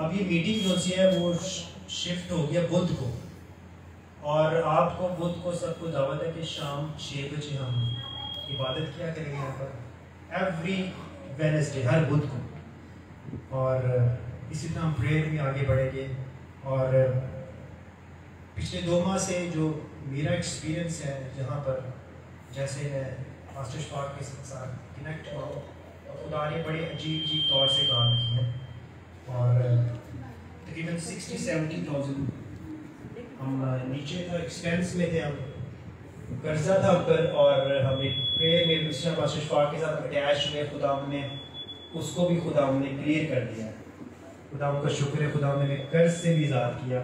अब ये मीटिंग जो सी है वो शिफ्ट हो गया बुध को, और आपको बुध को सबको दावत है कि शाम 6 बजे हम इबादत किया करेंगे यहाँ पर एवरी वेडनेसडे, हर बुध को। और इसी तरह हम प्रेयर में आगे बढ़ेंगे। और पिछले 2 माह से जो मेरा एक्सपीरियंस है जहाँ पर जैसे मैं मास्टर शफाक के साथ कनेक्ट हुआ और खुदा ने बड़े अजीब तौर से काम किए हैं। और तकरीबन 60-70,000 हम नीचे था, एक्सपेंस में थे, हम कर्जा था ऊपर, और हम एक प्रेयर में दूसरा मास्टर शफाक के साथ अटैच हुए। खुदा ने उसको भी खुदा ने क्लियर कर दिया। खुदा उनका शुक्र है, खुदा ने हमें कर्ज से भी आज़ाद किया,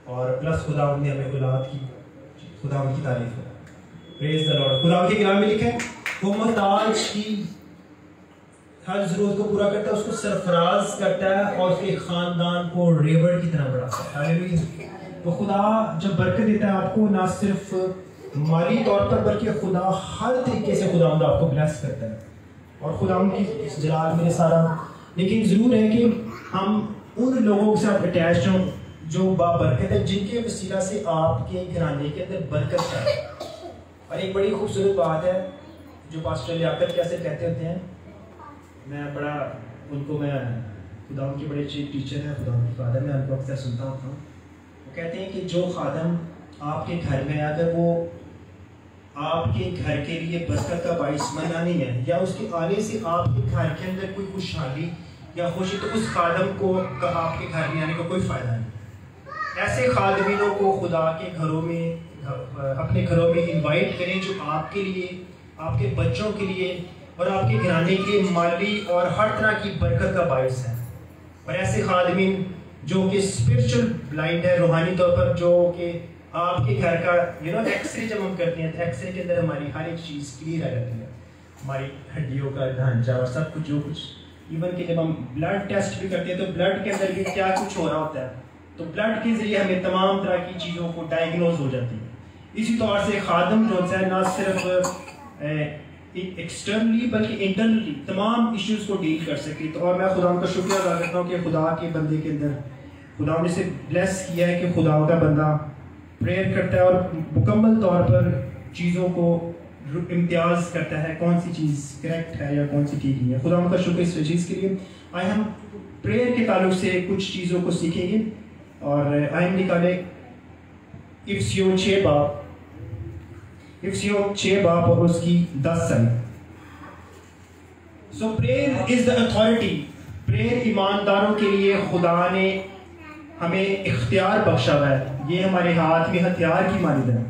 और प्लस खुदा ने हमें औलाद की, खुदा उनकी तारीफ है। Praise the Lord. खुदा के कलाम में लिखा है वो मोहताज की हर जरूरत को पूरा करता है, उसको सरफराज करता है और उसके खानदान को रेवड़ की तरह बढ़ाता है। हालेलुया। तो खुदा जब बरकत देता है आपको, ना सिर्फ माली तौर पर बल्कि खुदा हर तरीके से खुदा आपको ब्लेस करता है, और खुदा की जलाल में सारा। लेकिन ज़रूर है कि हम उन लोगों के साथ अटैच हों जो बाबरकत है, जिनके वसीला से आपके घराने के अंदर बरकत है। और एक बड़ी खूबसूरत बात है जो पास्टर लियाकत कैसे कहते होते हैं, मैं बड़ा उनको, मैं खुदा उनके बड़े अच्छे टीचर हैं, खुदा उनकी खादम है, उनको अक्सर सुनता होता हूँ। वो कहते हैं कि जो खादम आपके घर में, अगर वो आपके घर के लिए बरकत का बाइस बना नहीं है, या उसके आने से आपके घर के अंदर कोई खुशहाली या खुशी, तो उस खादम को आपके घर में आने का कोई फ़ायदा नहीं। ऐसे खादमीनों को खुदा के घरों में, अपने घरों में इनवाइट करें जो आपके लिए, आपके बच्चों के लिए और आपके घराने के लिए माली और हर तरह की बरकत का बाइस है। और ऐसे खादमीन जो कि स्पिरिचुअल ब्लाइंड है, रूहानी तौर पर, जो कि आपके घर का एक्सरे जब हम करते हैं तो एक्सरे के अंदर हमारी हर एक चीज़ क्लियर आ जाती है, हमारी हड्डियों का ढांचा और सब कुछ, जो कुछ, इवन कि जब हम ब्लड टेस्ट भी करते हैं तो ब्लड के अंदर भी क्या कुछ हो रहा होता है, तो ब्लड के जरिए हमें तमाम तरह की चीज़ों को डायग्नोज हो जाती है। इसी तौर से खादम जो है ना सिर्फ एक्सटर्नली बल्कि इंटरनली तमाम इश्यूज़ को डील कर सके। तो और मैं खुदा का शुक्रिया अदा करता हूँ कि खुदा के बंदे के अंदर खुदा ने से ब्लेस किया है कि खुदा का बंदा प्रेयर करता है और मुकम्मल तौर पर चीज़ों को इम्तियाज़ करता है, कौन सी चीज़ करेक्ट है या कौन सी ठीक नहीं है। खुदा का शुक्र इस चीज़ के लिए। आए हम प्रेयर के ताल्लुक से कुछ चीज़ों को सीखेंगे, और आए हम निकाले इफ्सियों 6 बाब, इफ्सियों 6 बाब और उसकी 10 साल। So prayer is the authority. Prayer ईमानदारों के लिए खुदा ने हमें इख्तियार बख्शा हुआ है, ये हमारे हाथ में हथियार की मानिंद है।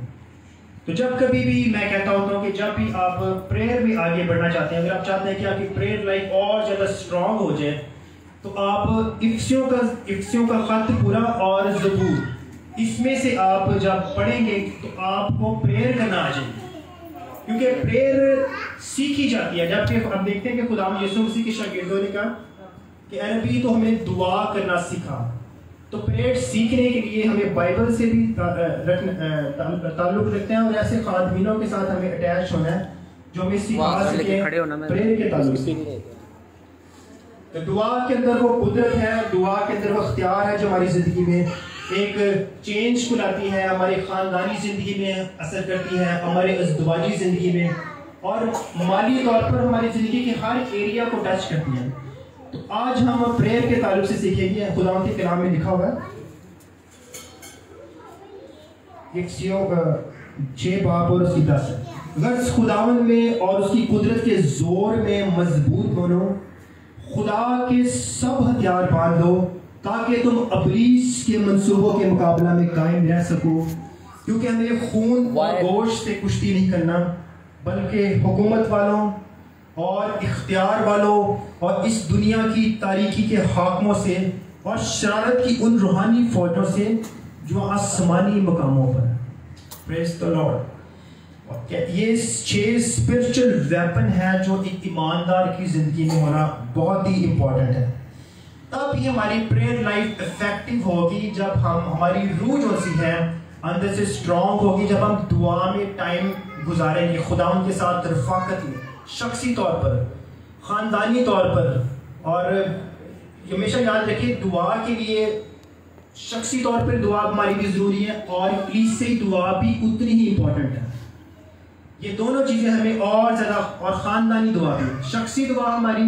तो जब कभी भी मैं कहता होता हूँ कि जब भी आप प्रेयर में आगे बढ़ना चाहते हैं, अगर आप चाहते हैं कि आपकी प्रेयर लाइफ और ज़्यादा स्ट्रांग हो जाए, तो आप इफ्सियों का खत पूरा और ज़बूर, इसमें से आप जब पढ़ेंगे तो आपको प्रेयर करना आ जाएगी, क्योंकि प्रेयर सीखी जाती है। जब आप देखते हैं कि खुदा यीशु मसीह के शागिर्दों ने कहा कि ऐ नबी तो हमें दुआ करना सीखा, तो प्रेयर सीखने के लिए हमें बाइबल से भी ताल्लुक रखते हैं, और ऐसे खादमीनों के साथ हमें अटैच होना है जो हमें सिखा सके प्रेयर के ताल्लुक से। तो दुआ के अंदर वो कुदरत है, दुआ के अंदर वो अख्तियार है जो हमारी ज़िंदगी में एक चेंज को लाती है, हमारी ख़ानदानी ज़िंदगी में असर करती है, हमारे अज़दवाजी ज़िंदगी में, और माली तौर पर हमारी ज़िंदगी के हर एरिया को टच करती है। तो आज हम प्रेयर के ताल्लुक से सीखेंगे। खुदा के कलाम में लिखा हुआ है, 6 बाब और उसकी 10, गर्ज खुदावन में और उसकी कुदरत के जोर में मजबूत बनो, खुदा के सब हथियार बांध लो ताकि तुम अबलीस के मंसूबों के मुकाबला में कायम रह सको, क्योंकि हमें खून और गोश्त से कुश्ती नहीं करना, बल्कि हुकूमत वालों और इख्तियार वालों और इस दुनिया की तारीकी के हाकमों से और शरारत की उन रूहानी फौजों से जो आसमानी मकामों पर। Praise the Lord. ये 6 स्पिरिचुअल वेपन है जो एक ईमानदार की जिंदगी में होना बहुत ही इंपॉर्टेंट है। तब ही हमारी प्रेयर लाइफ इफेक्टिव होगी जब हमारी रूह जो सी है अंदर से स्ट्रांग होगी, जब हम दुआ में टाइम गुजारेंगे खुदा उनके साथ रफ़ाकत में, शख्सी तौर पर, ख़ानदानी तौर पर और हमेशा याद रखिए दुआ के लिए शख्सी तौर पर दुआ हमारी भी ज़रूरी है और कलीसियाई दुआ भी उतनी ही इम्पोर्टेंट है। ये दोनों चीज़ें हमें और ज़्यादा, और ख़ानदानी दुआ भी। शख्सी दुआ हमारी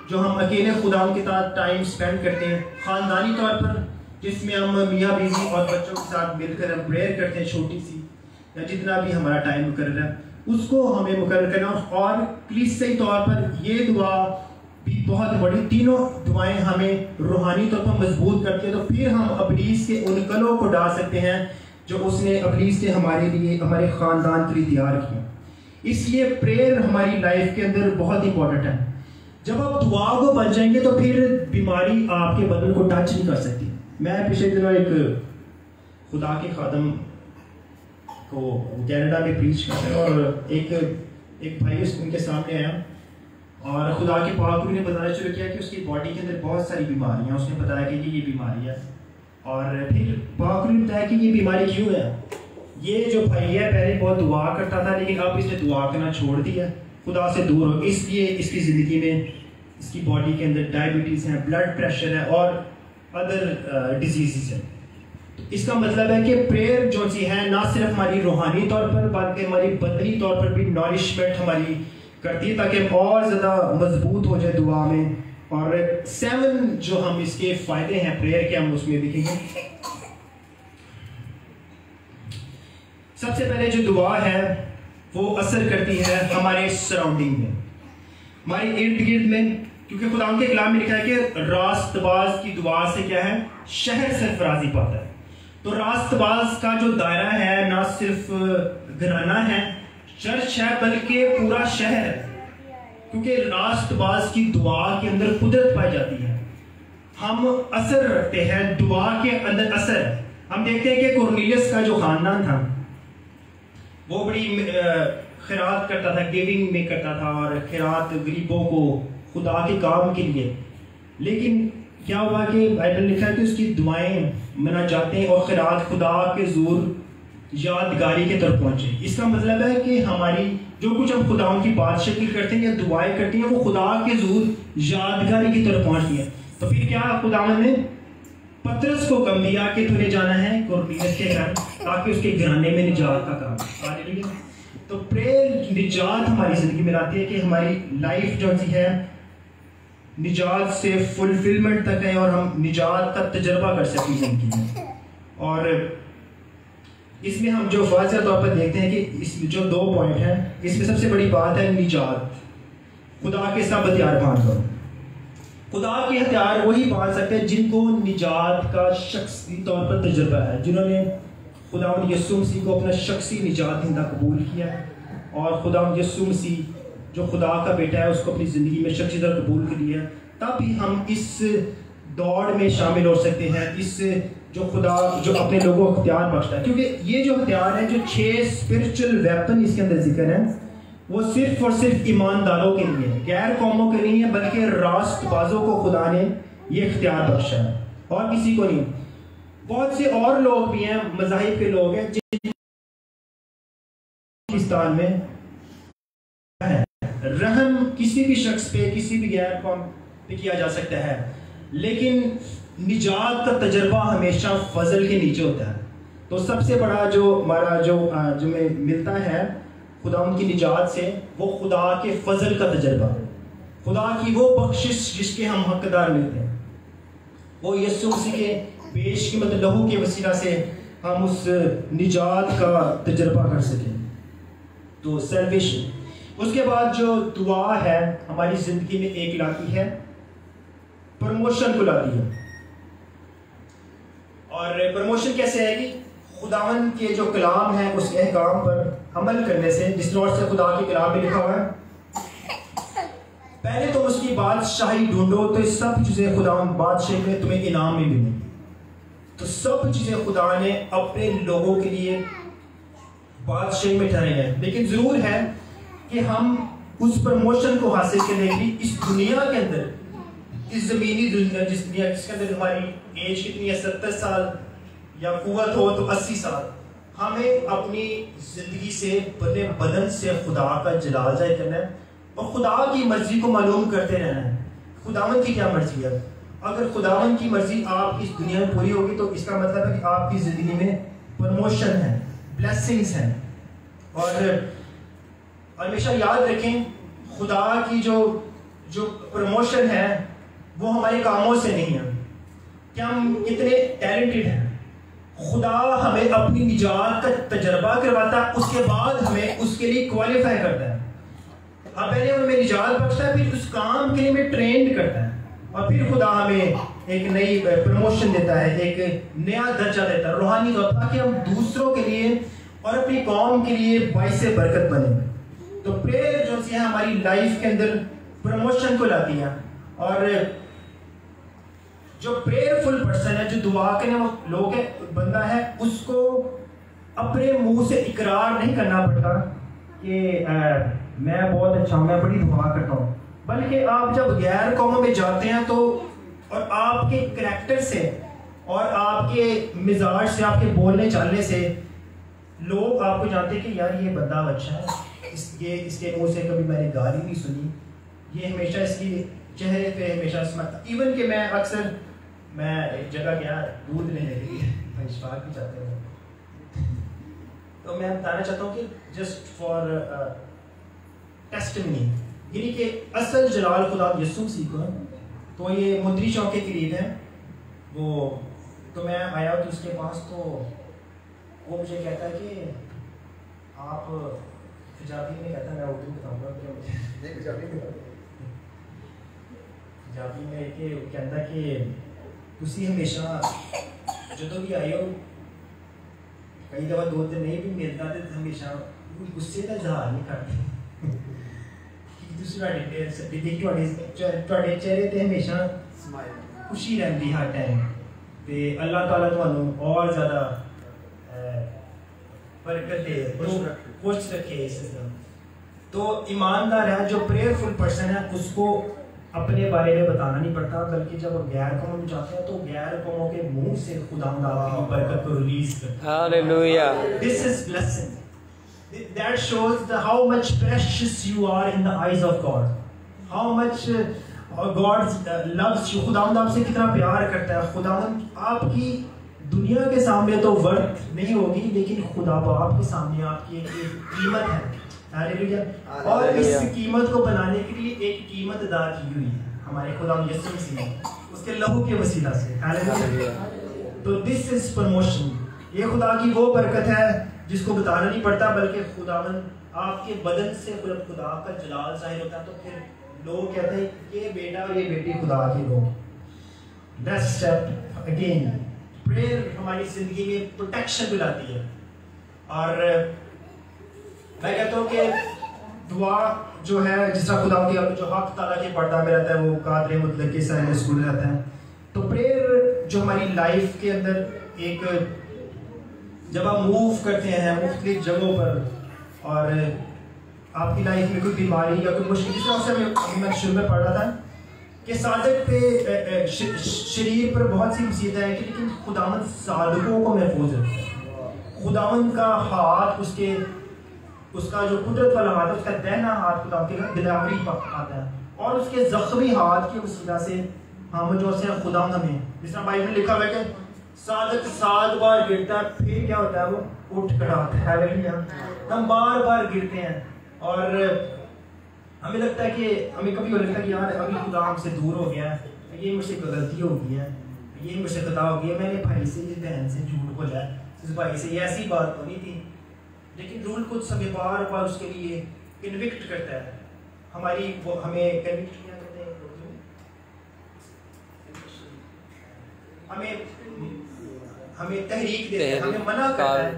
जो हम अकेले खुदा के साथ टाइम स्पेंड करते हैं, ख़ानदानी तौर पर जिसमें हम मियाँ बीवी और बच्चों के साथ मिलकर हम प्रेयर करते हैं छोटी सी, या जितना भी हमारा टाइम मुकर्रर है उसको हमें मुकर्रर करना। और कलीसियाई तौर पर ये दुआ भी बहुत बड़ी, तीनों दुआएं हमें रूहानी तौर पर मजबूत करती है। तो फिर हम इब्लीस के उन कलों को डाल सकते हैं जो उसने इब्लीस ने हमारे लिए, हमारे ख़ानदान के लिए तैयार किया। इसलिए प्रेयर हमारी लाइफ के अंदर बहुत इंपॉर्टेंट है। जब आप दुआ को बच जाएंगे तो फिर बीमारी आपके बदन को टच नहीं कर सकती। मैं पिछले दिनों एक खुदा के खादम को कनाडा में प्रीच करते हैं और एक भाई उनके सामने आया और खुदा के पाक ने बताना शुरू किया कि उसकी बॉडी के अंदर बहुत सारी बीमारियां। उसने बताया कि ये बीमारी है और फिर पाक ने बताया कि ये बीमारी क्यों है। ये जो भाई है पहले बहुत दुआ करता था लेकिन अब इसने दुआ करना छोड़ दिया, खुदा से दूर हो, इसलिए इसकी ज़िंदगी में इसकी बॉडी के अंदर डायबिटीज़ है, ब्लड प्रेशर है और अदर डिजीज़ हैं। तो इसका मतलब है कि प्रेयर जो सी है ना सिर्फ हमारी रूहानी तौर पर बल्कि हमारी बदनी तौर पर भी नॉरिशमेंट हमारी करती है ताकि हम और ज़्यादा मजबूत हो जाए दुआ में। और 7 जो हम इसके फ़ायदे हैं प्रेयर के, हम उसमें देखेंगे। सबसे पहले जो दुआ है वो असर करती है हमारे सराउंडिंग में, हमारे इर्द गिर्द में, क्योंकि खुदा के कलाम में लिखा है कि रास्तबाज की दुआ से क्या है, शहर सरफराजी पाता है। तो रास्तबाज का जो दायरा है ना सिर्फ घराना है, चर्च है, बल्कि पूरा शहर है, क्योंकि रास्तबाज की दुआ के अंदर कुदरत पाई जाती है। हम असर रखते हैं दुआ के अंदर असर। हम देखते हैं कि कुरनेलियस का जो खानदान था वो बड़ी खैरात करता था, गिविंग में करता था और खैरात गरीबों को खुदा के काम के लिए। लेकिन क्या हुआ कि बाइबल लिखा है कि उसकी दुआएं मना जाते हैं और खैरात खुदा के ज़ोर यादगारी के तरफ पहुंचे। इसका मतलब है कि हमारी जो कुछ हम खुदा की बादशाही करते हैं या दुआएं करते हैं वो खुदा के ज़ोर यादगारी की तरफ पहुंचती हैं। तो फिर क्या खुदा ने पतरस को कम दिया कि तूने जाना है कुरनेलियस के घर ताकि उसके घराने में निजात का काम। तो प्रेयर निजात हमारी जिंदगी में आती है कि हमारी लाइफ जो है निजात से फुलफिलमेंट तक है और हम निजात का तजर्बा कर सकते हैं जिंदगी में। और इसमें हम जो वाज़ेह तौर पर देखते हैं कि इसमें जो 2 पॉइंट हैं, इसमें सबसे बड़ी बात है निजात। खुदा के सब हथियार बांध करो। खुदा के हथियार वही बांध सकते हैं जिनको निजात का शख्सी तौर पर तजर्बा है, जिन्होंने खुदा यीशु मसीह को अपना शख्सी निजात हिंदा कबूल किया और खुदा यीशु मसीह जो खुदा का बेटा है उसको अपनी ज़िंदगी में शख्सी तौर कबूल कर लिया। तब ही हम इस दौड़ में शामिल हो सकते हैं, इस जो खुदा जो अपने लोगों को हथियार बख्शता है। क्योंकि ये जो हथियार है, जो 6 स्पिरिचुअल वेपन इसके अंदर जिक्र है, वो सिर्फ और सिर्फ ईमानदारों के लिए है, गैर कौमों के नहीं है, बल्कि रास्तबाजों को खुदा ने ये इख्तियार बख्शा है और किसी को नहीं। बहुत से और लोग भी हैं, मज़ाहिब के लोग हैं जिन पाकिस्तान में है रहम किसी भी शख्स पे, किसी भी गैर कौम पे किया जा सकता है, लेकिन निजात का तजर्बा हमेशा फजल के नीचे होता है। तो सबसे बड़ा जो हमारा जो में मिलता है खुदा उनकी निजात से, वो खुदा के फजल का तजर्बा, खुदा की वो बख्शिश जिसके हम हकदार मिलते हैं, वो यीशु मसीह के बेशकीमत लहू के वसीला से हम उस निजात का तजर्बा कर सकें। तो सल्वेशन। उसके बाद जो दुआ है हमारी ज़िंदगी में एक लाती है, प्रमोशन को लाती है। और प्रमोशन कैसे आएगी? खुदावन के जो कलाम है उसके अहकाम पर अमल करने से, जिस तरह से खुदा के कलाम में लिखा हुआ है, पहले तो उसकी बादशाही ढूंढो तो सब चीज़ें खुदा बादशाही में तुम्हें इनाम में मिलेंगी। तो सब चीज़ें खुदा ने अपने लोगों के लिए बादशाही में ठहरे हैं। लेकिन ज़रूर है कि हम उस प्रमोशन को हासिल करने के लिए इस दुनिया के अंदर, इस ज़मीनी दुनिया जिसके अंदर हमारी एज कितनी है, 70 साल या कुव्वत हो तो 80 साल, हमें अपनी ज़िंदगी से बने बदन से खुदा का जलाल जाहिर करना है और खुदा की मर्जी को मालूम करते रहना है। खुदावंद की क्या मर्जी है, अगर खुदावन की मर्जी आप इस दुनिया में पूरी होगी तो इसका मतलब है कि आपकी ज़िंदगी में प्रमोशन है, ब्लेसिंग्स हैं। और हमेशा याद रखें, खुदा की जो प्रमोशन है वो हमारे कामों से नहीं है कि हम कितने टैलेंटेड हैं। खुदा हमें अपनी निजात का तजर्बा करवाता है, उसके बाद हमें उसके लिए क्वालिफाई करता है। पहले हमें निजात बख्शता है, फिर उस काम के लिए हमें ट्रेंड करता है, और फिर खुदा हमें एक नई प्रमोशन देता है, एक नया दर्जा देता है रूहानी तौर पर, ताकि हम दूसरों के लिए और अपनी कौम के लिए बाइस बरकत बने। तो प्रेयर जो है हमारी लाइफ के अंदर प्रमोशन को लाती है। और जो प्रेयरफुल पर्सन है, जो दुआ करने वो लोग है, बंदा है, उसको अपने मुंह से इकरार नहीं करना पड़ता कि मैं बहुत अच्छा हूँ, मैं बड़ी दुआ करता हूँ, बल्कि आप जब गैर कौमों में जाते हैं तो और आपके करैक्टर से और आपके मिजाज से, आपके बोलने चालने से लोग आपको जानते हैं कि यार ये बंदा अच्छा है, इसके मुंह से कभी मैंने गाली नहीं सुनी, ये हमेशा इसकी चेहरे पे हमेशा स्माइल। इवन कि मैं अक्सर एक जगह गया दूध लेने के लिए, मैं इशफाक भी चाहते हैं, तो मैं बताना चाहता हूँ कि जस्ट फॉर टेस्टिमनी, यानी कि असल जलाल खुदा यसुम सीखो। तो ये मुंदरी चौक के करीब है वो, तो मैं आया तो उसके पास, तो वो मुझे कहता है कि आप पंजाबी में, कहता है मैं उर्दू बताऊँगा, पंजाबी में कि कहता कि तुसी हमेशा जो भी आए हो, कई दफ़ा दो दिन नहीं भी मिलता तो हमेशा गुस्से का इजहार नहीं करते, ਤੁਹਾਡੇ ਚਿਹਰੇ ਤੇ ਹਮੇਸ਼ਾ खुशी रहती हर टाइम, ਤੇ अल्लाह ताला ਤੁਹਾਨੂੰ और ज़्यादा बरकत दे, खुश रखे इस सिस्टम। तो ईमानदार है, जो प्रेयरफुल पर्सन है, उसको अपने बारे में बताना नहीं पड़ता, बल्कि जब गैर कौमों में जाते हैं तो गैर कौमों के मुंह से खुदा की बरकत को रिलीज करते हैं। Hallelujah. This is blessing that shows how much precious you are in the eyes of God, how much God loves you। खुदावंद आपसे कितना प्यार करता है। खुदावंद आपकी दुनिया के सामने तो वर्थ नहीं होगी, लेकिन खुदा बाप के सामने आपकी एक कीमत है। हालेलुया। और इस कीमत को बनाने के लिए एक कीमत अदा की हुई है हमारे खुदावंद यीशु मसीह ने, उसके लहू के वसीला से। हालेलुया। तो दिस इज प्रमोशन। ये खुदा की वो बरकत है जिसको बताना नहीं पड़ता, बल्कि खुदावंद आपके बदन से खुदा का जलाल जाहिर होता है, तो फिर लोग कहते हैं ये बेटा और ये बेटी खुदा के लोग। नेक्स्ट स्टेप अगेन, प्रेयर हमारी जिंदगी में प्रोटेक्शन भी लाती है। और मैं कहता हूँ कि दुआ जो है, जिस तरह खुदा की जो हक ताला के पर्दा में रहता है, वो कादर मुतलक के सामने स्कूल रहता है। तो प्रेयर जो हमारी लाइफ के अंदर एक, जब आप मूव करते हैं मुख्तलिफ जगहों पर और आपकी लाइफ में कोई बीमारी या कोई मुश्किल, जिस तरह से मैं शुरू में पढ़ रहा था कि सादिक पे शरीर पर बहुत सी मुसीबतें हैं, लेकिन खुदावंद सादिकों को महफूज रखता है। खुदावंद का हाथ, उसका जो कुदरत वाला हाथ है, उसका दहना हाथ खुदा के दिलावरी आता है, और उसके जख्मी हाथ की वसीला से हम जो से खुदावंद हमें, जिस तरह बाइबल में लिखा हुआ है कि सादिक 7 बार गिरता है, फिर क्या होता है, वो उठ खड़ा होता है। हालेलुया। हम बार बार गिरते हैं और हमें लगता है कि हमें कभी लगता है कि यार अभी खुदा हमसे दूर हो गया है, ये मुझसे गलती हो गई है, ये मुझसे खता हो गया, मैंने भाई से, इस बहन से झूठ बोला, इस भाई से, ये ऐसी बात तो नहीं थी। लेकिन रूल कुछ हमें बार बार उसके लिए कन्विक्ट करता है, हमें कन्विक्ट किया करते हैं, हमें तहरीक देता है, हमें मना करता है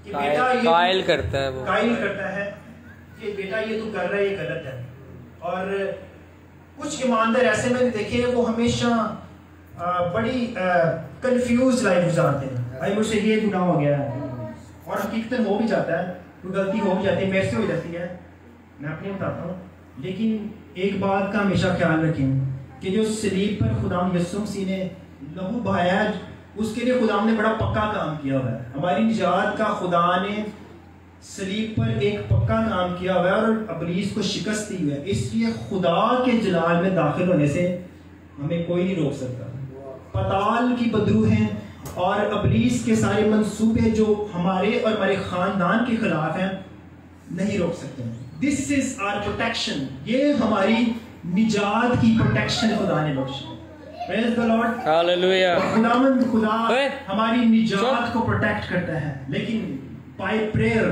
कि बेटा ये कायल करता है कि बेटा ये तू कर रहा है, ये गलत है। और कुछ ईमानदार ऐसे मैंने देखे हैं, वो हमेशा बड़ी कंफ्यूज लाइफ गुजारते हैं। भाई मुझसे ये गुनाह हो गया है, और हकीकतन हो भी जाता है, कोई गलती हो भी जाती है, मेरे से हो जाती है, मैं अपने बताता हूँ। लेकिन एक बात का हमेशा ख्याल रखें कि जो सलीब पर खुदा यीशु मसीह ने लहू बहाया, उसके लिए खुदा ने बड़ा पक्का काम किया हुआ है। हमारी निजात का खुदा ने सलीब पर एक पक्का काम किया हुआ है और इब्लीस को शिकस्त दी हुई है। इसलिए खुदा के जलाल में दाखिल होने से हमें कोई नहीं रोक सकता। पताल की बदरू हैं और अबलीस के सारे मंसूबे जो हमारे और हमारे खानदान के खिलाफ हैं नहीं रोक सकते। दिस इज आवर प्रोटेक्शन, ये हमारी निजात की प्रोटेक्शन खुदा ने बख्शी। Praise the lord, hallelujah. खुदावंद खुदा हमारी निजात को प्रोटेक्ट करता है, लेकिन बाय प्रेयर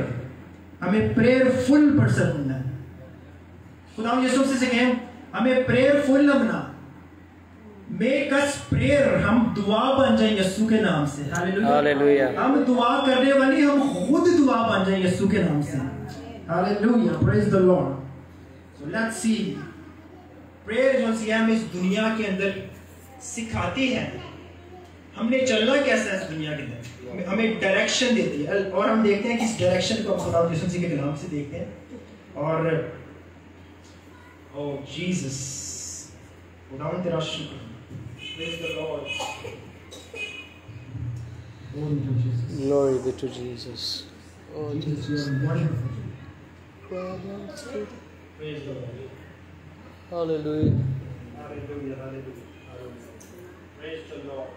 हमें प्रेयरफुल पर्सन बनना है। खुदा यीशु से कहें हमें प्रेयरफुल बनना, मेक अस प्रेयर, हम दुआ बन जाए यीशु के नाम से। हालेलुया। हम दुआ करने वाली, हम खुद दुआ बन जाए यीशु के नाम से। Hallelujah, praise the Lord. So let's see prayer जो सी हम इस दुनिया के अंदर सिखाती है, हमने चलना कैसा है इस दुनिया के अंदर, हमें डायरेक्शन देती है। और हम देखते हैं कि इस डायरेक्शन को हम खुदा यीशु मसीह के कलाम से देखते हैं। और ओ जीसस, खुदावंद तेरा शुक्र, praise the Lord, Glory be to Jesus. Oh, Jesus, you are wonderful. Praise the Lord. Hallelujah. Hallelujah, hallelujah, hallelujah. Praise the Lord.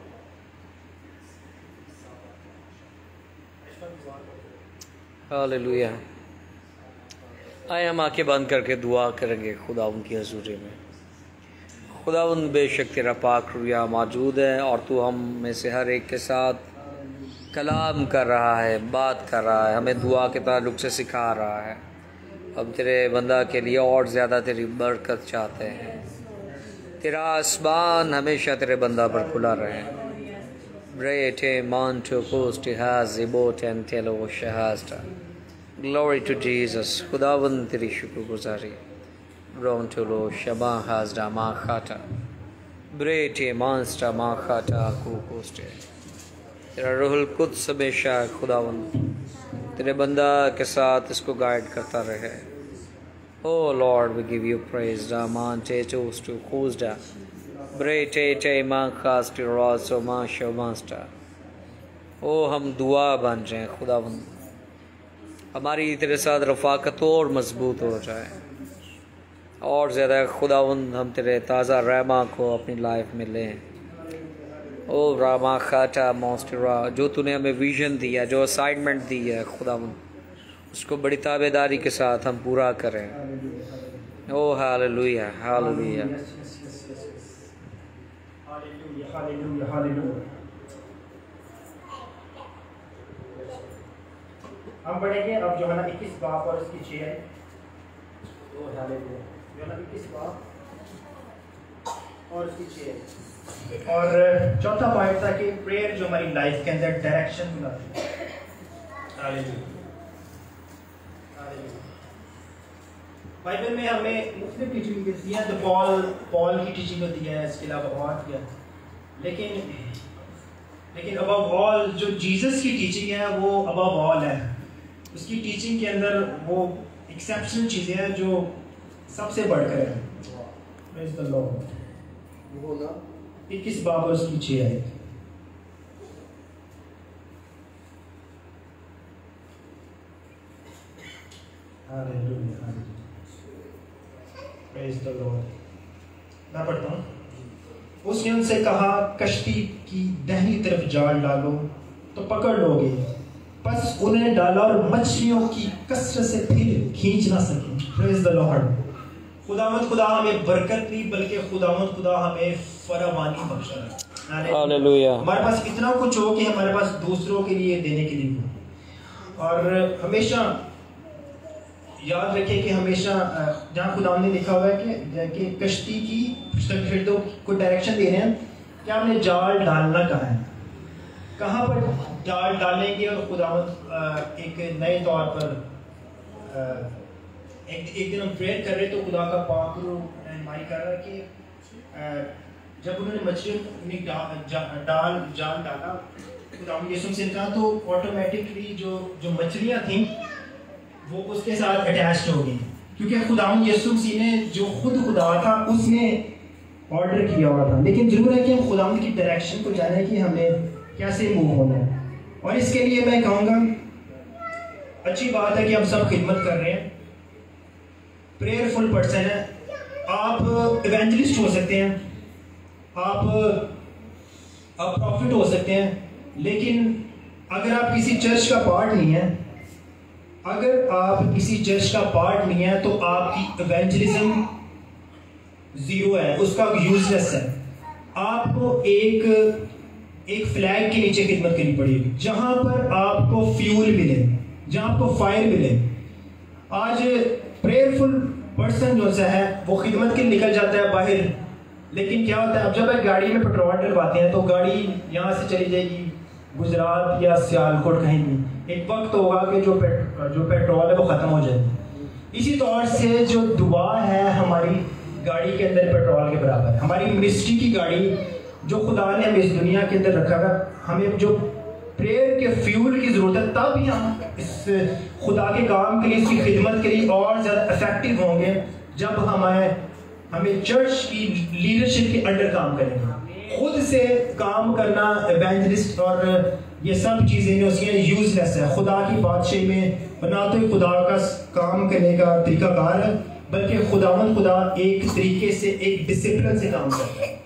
Hallelujah. आए हम आंखें बंद करके दुआ करेंगे खुदा उनकी हजूरी में। खुदा उन बेशक तेरा पाक रुया मौजूद है और तू हम में से हर एक के साथ कलाम कर रहा है, बात कर रहा है, हमें दुआ के ताल्लुक से सिखा रहा है। अब तेरे बंदा के लिए और ज़्यादा तेरी बरकत चाहते हैं। तेरा आसमान हमेशा तेरे बंदा पर खुला रहे। ब्रेटे मांटो पोस्ट हैज बोट एंड टेलो शहास्टा। Glory to Jesus. खुदावंद तेरी शुक्रगुजारी। रोंटोलो शबा हाजडा मा खाता ब्रेटे मांस्टा मा खाता को पोस्टे। तेरा रूहुल कुद्स हमेशा खुदावंद तेरे बंदा के साथ इसको गाइड करता रहे। Oh Lord we give you praise दा मान टे चोस टू खोजडा ब्रेटे टे मा खास टू रॉसो मा शो मास्टा। ओ हम दुआ बन जाएं खुदावंद, हमारी तेरे साथ रफ़ाकत और मजबूत हो जाए और ज़्यादा खुदावंद हम तेरे ताज़ा रहमा को अपनी लाइफ में लें। ओ रामा खाटा मोस्टरा, जो तूने हमें विजन दिया, जो असाइनमेंट दी है खुदावंद, उसको बड़ी ताबेदारी के साथ हम पूरा करें। ओ हालेलुया, हालेलुया, हालेलुया, हालेलुया। हम पढ़ेंगे अब यूहन्ना 21 बाब और उसकी 6 है। ओ हालेलुया, यूहन्ना 21 बाब और उसकी 6 है। और चौथा पॉइंट था कि प्रेयर जो हमारी लाइफ के अंदर डायरेक्शन बनाती है। Hallelujah, hallelujah. बाइबल में हमें मुख्तलिफ टीचिंग मिलती है, तो पॉल की टीचिंग होती है, इसके अलावा और क्या, लेकिन अबव ऑल जो जीसस की टीचिंग है वो अबव ऑल है। उसकी टीचिंग के अंदर वो एक्सेप्शनल चीज़ें हैं जो सबसे बढ़कर है। Praise the Lord. 21 बाब और उसकी 6 है। Hallelujah, hallelujah, praise the Lord. मैं पढ़ता हूँ। उसने उनसे कहा, कश्ती की दाहिनी तरफ जाल डालो तो पकड़ लोगे। बस उन्हें डाला और मछलियों की कसरत से फिर खींच ना सके। Praise the Lord. खुदावंद खुदा हमें बरकत नहीं बल्कि खुदावंद खुदा हमें फरावानी बख्शा है। हालेलुया। हमारे पास इतना कुछ हो कि हमारे पास दूसरों के लिए देने के लिए हो। और हमेशा याद रखें कि हमेशा जहाँ खुदा ने लिखा हुआ है कि कश्ती की फिरदों को डायरेक्शन दे रहे हैं कि आपने जाल डालना कहाँ है, कहाँ पर जाल डालेंगे। और खुदावंद एक नए तौर पर एक दिन हम प्रेयर कर रहे तो खुदा का पाक रहनुमाई कर रहा कि जब उन्होंने मछली में जाल डाला खुदावंद यीशु से कहा, तो ऑटोमेटिकली जो मछलियाँ थीं वो उसके साथ अटैच्ड हो गई, क्योंकि खुदावंद यीशु मसीह ने जो खुद खुदा था उसने ऑर्डर किया हुआ था। लेकिन जरूर है कि हम खुदावंद की डायरेक्शन को जाने कि हमें कैसे मूव होना है। और इसके लिए मैं कहूँगा अच्छी बात है कि हम सब खिदमत कर रहे हैं, प्रेयरफुल पर्सन है, आप इवेंजलिस्ट हो सकते हैं, आप प्रॉफिट हो सकते हैं, लेकिन अगर आप किसी चर्च का पार्ट नहीं है, तो आपकी इवेंजलिज्म जीरो है, उसका यूजलेस है। आपको एक फ्लैग के नीचे खिदमत करनी पड़ेगी, जहां पर आपको फ्यूल मिले, जहां आपको फायर मिले। आज प्रेयरफुल पर्सन जो सा है वो खिदमत के लिए निकल जाता है बाहर, लेकिन क्या होता है, अब जब एक गाड़ी में पेट्रोल डलवाते हैं तो गाड़ी यहाँ से चली जाएगी गुजरात या सियालकोट कहीं भी, एक वक्त होगा कि जो पेट्रोल है वो ख़त्म हो जाएगी। इसी तौर से जो दुआ है हमारी गाड़ी के अंदर पेट्रोल के बराबर है। हमारी मिनिस्ट्री की गाड़ी जो खुदा ने हमें इस दुनिया के अंदर रखा है, हमें जो प्रेयर के फ्यूल की ज़रूरत है, तब ही हम इस खुदा के काम के लिए, इसकी खिदमत के लिए और ज़्यादा इफेक्टिव होंगे जब हमें चर्च की लीडरशिप के अंडर काम करेंगे। खुद से काम करना, इवेंजलिस्ट और ये सब चीज़ें उसकी यूजलेस है खुदा की बादशाही में। ना तो खुदा का काम करने का तरीकाकार है, बल्कि खुदा एक तरीके से, एक डिसिप्लिन से काम करता है,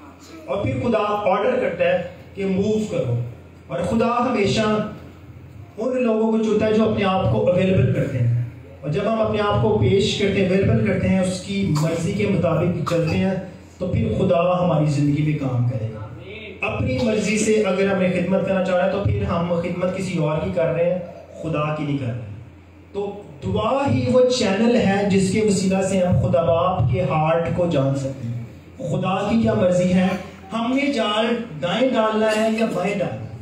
और फिर खुदा ऑर्डर करता है कि मूव करो। और खुदा हमेशा उन लोगों को चुनता है जो अपने आप को अवेलेबल करते हैं, और जब हम अपने आप को पेश करते हैं, अवेलेबल करते हैं, उसकी मर्जी के मुताबिक चलते हैं, तो फिर खुदा हमारी ज़िंदगी में काम करेगा। अपनी मर्जी से अगर हमें खिदमत करना चाह रहे हैं तो फिर हम खिदमत किसी और की कर रहे हैं, खुदा की नहीं कर रहे। तो दुआ ही वो चैनल है जिसके वसीला से हम खुदा बाप के हार्ट को जान सकते हैं। खुदा की क्या मर्जी है, हमने जाल दाएं डालना है या बाएं डालना है।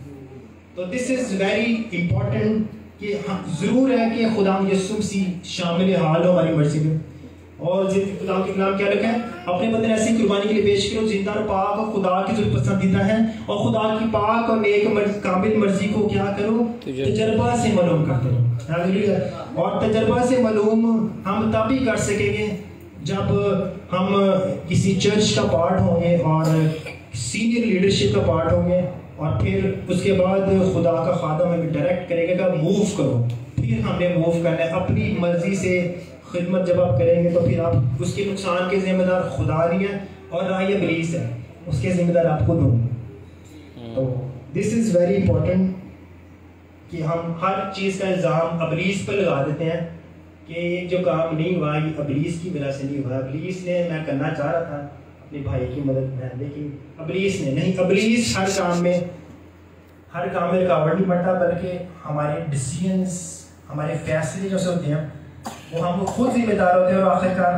तो दिस इज वेरी इंपॉर्टेंट कि जरूर है कि खुदा यीशु मसीह शामिल हाल हो हमारी मर्जी में। और खुदा के नाम क्या लिखा है, अपने बदन ऐसी कुर्बानी के लिए पेश करो जिंदा और पाक और खुदा की जो पसंदीदा है, और खुदा की पाक और नेक कामिल मर्जी को क्या करो, तजर्बा से मालूम करते हो। और तजर्बा से मालूम हम तब ही कर सकेंगे जब हम किसी चर्च का पार्ट होंगे और सीनियर लीडरशिप का पार्ट होंगे, और फिर उसके बाद खुदा का खादम हमें डायरेक्ट करेगा कि मूव करो, फिर हमने मूव करना है अपनी मर्जी से। खिदमत जब आप करेंगे तो फिर आप उसके नुकसान के जिम्मेदार खुदा नहीं है और ना ये इब्लीस है, उसके जिम्मेदार आप खुद होंगे। तो दिस इज़ वेरी इंपॉर्टेंट कि हम हर चीज़ का इल्ज़ाम इब्लीस पर लगा देते हैं कि ये जो काम नहीं हुआ ये इब्लीस की वजह से नहीं हुआ, इब्लीस ने, मैं करना चाह रहा था अपने भाई की मदद में, लेकिन इब्लीस ने नहीं। इब्लीस हर काम में रुकावट नहीं पड़ता, बल्कि हमारे डिसीजंस, हमारे फैसले जो से होते हैं वो हम खुद जिम्मेदार होते हैं, और आखिरकार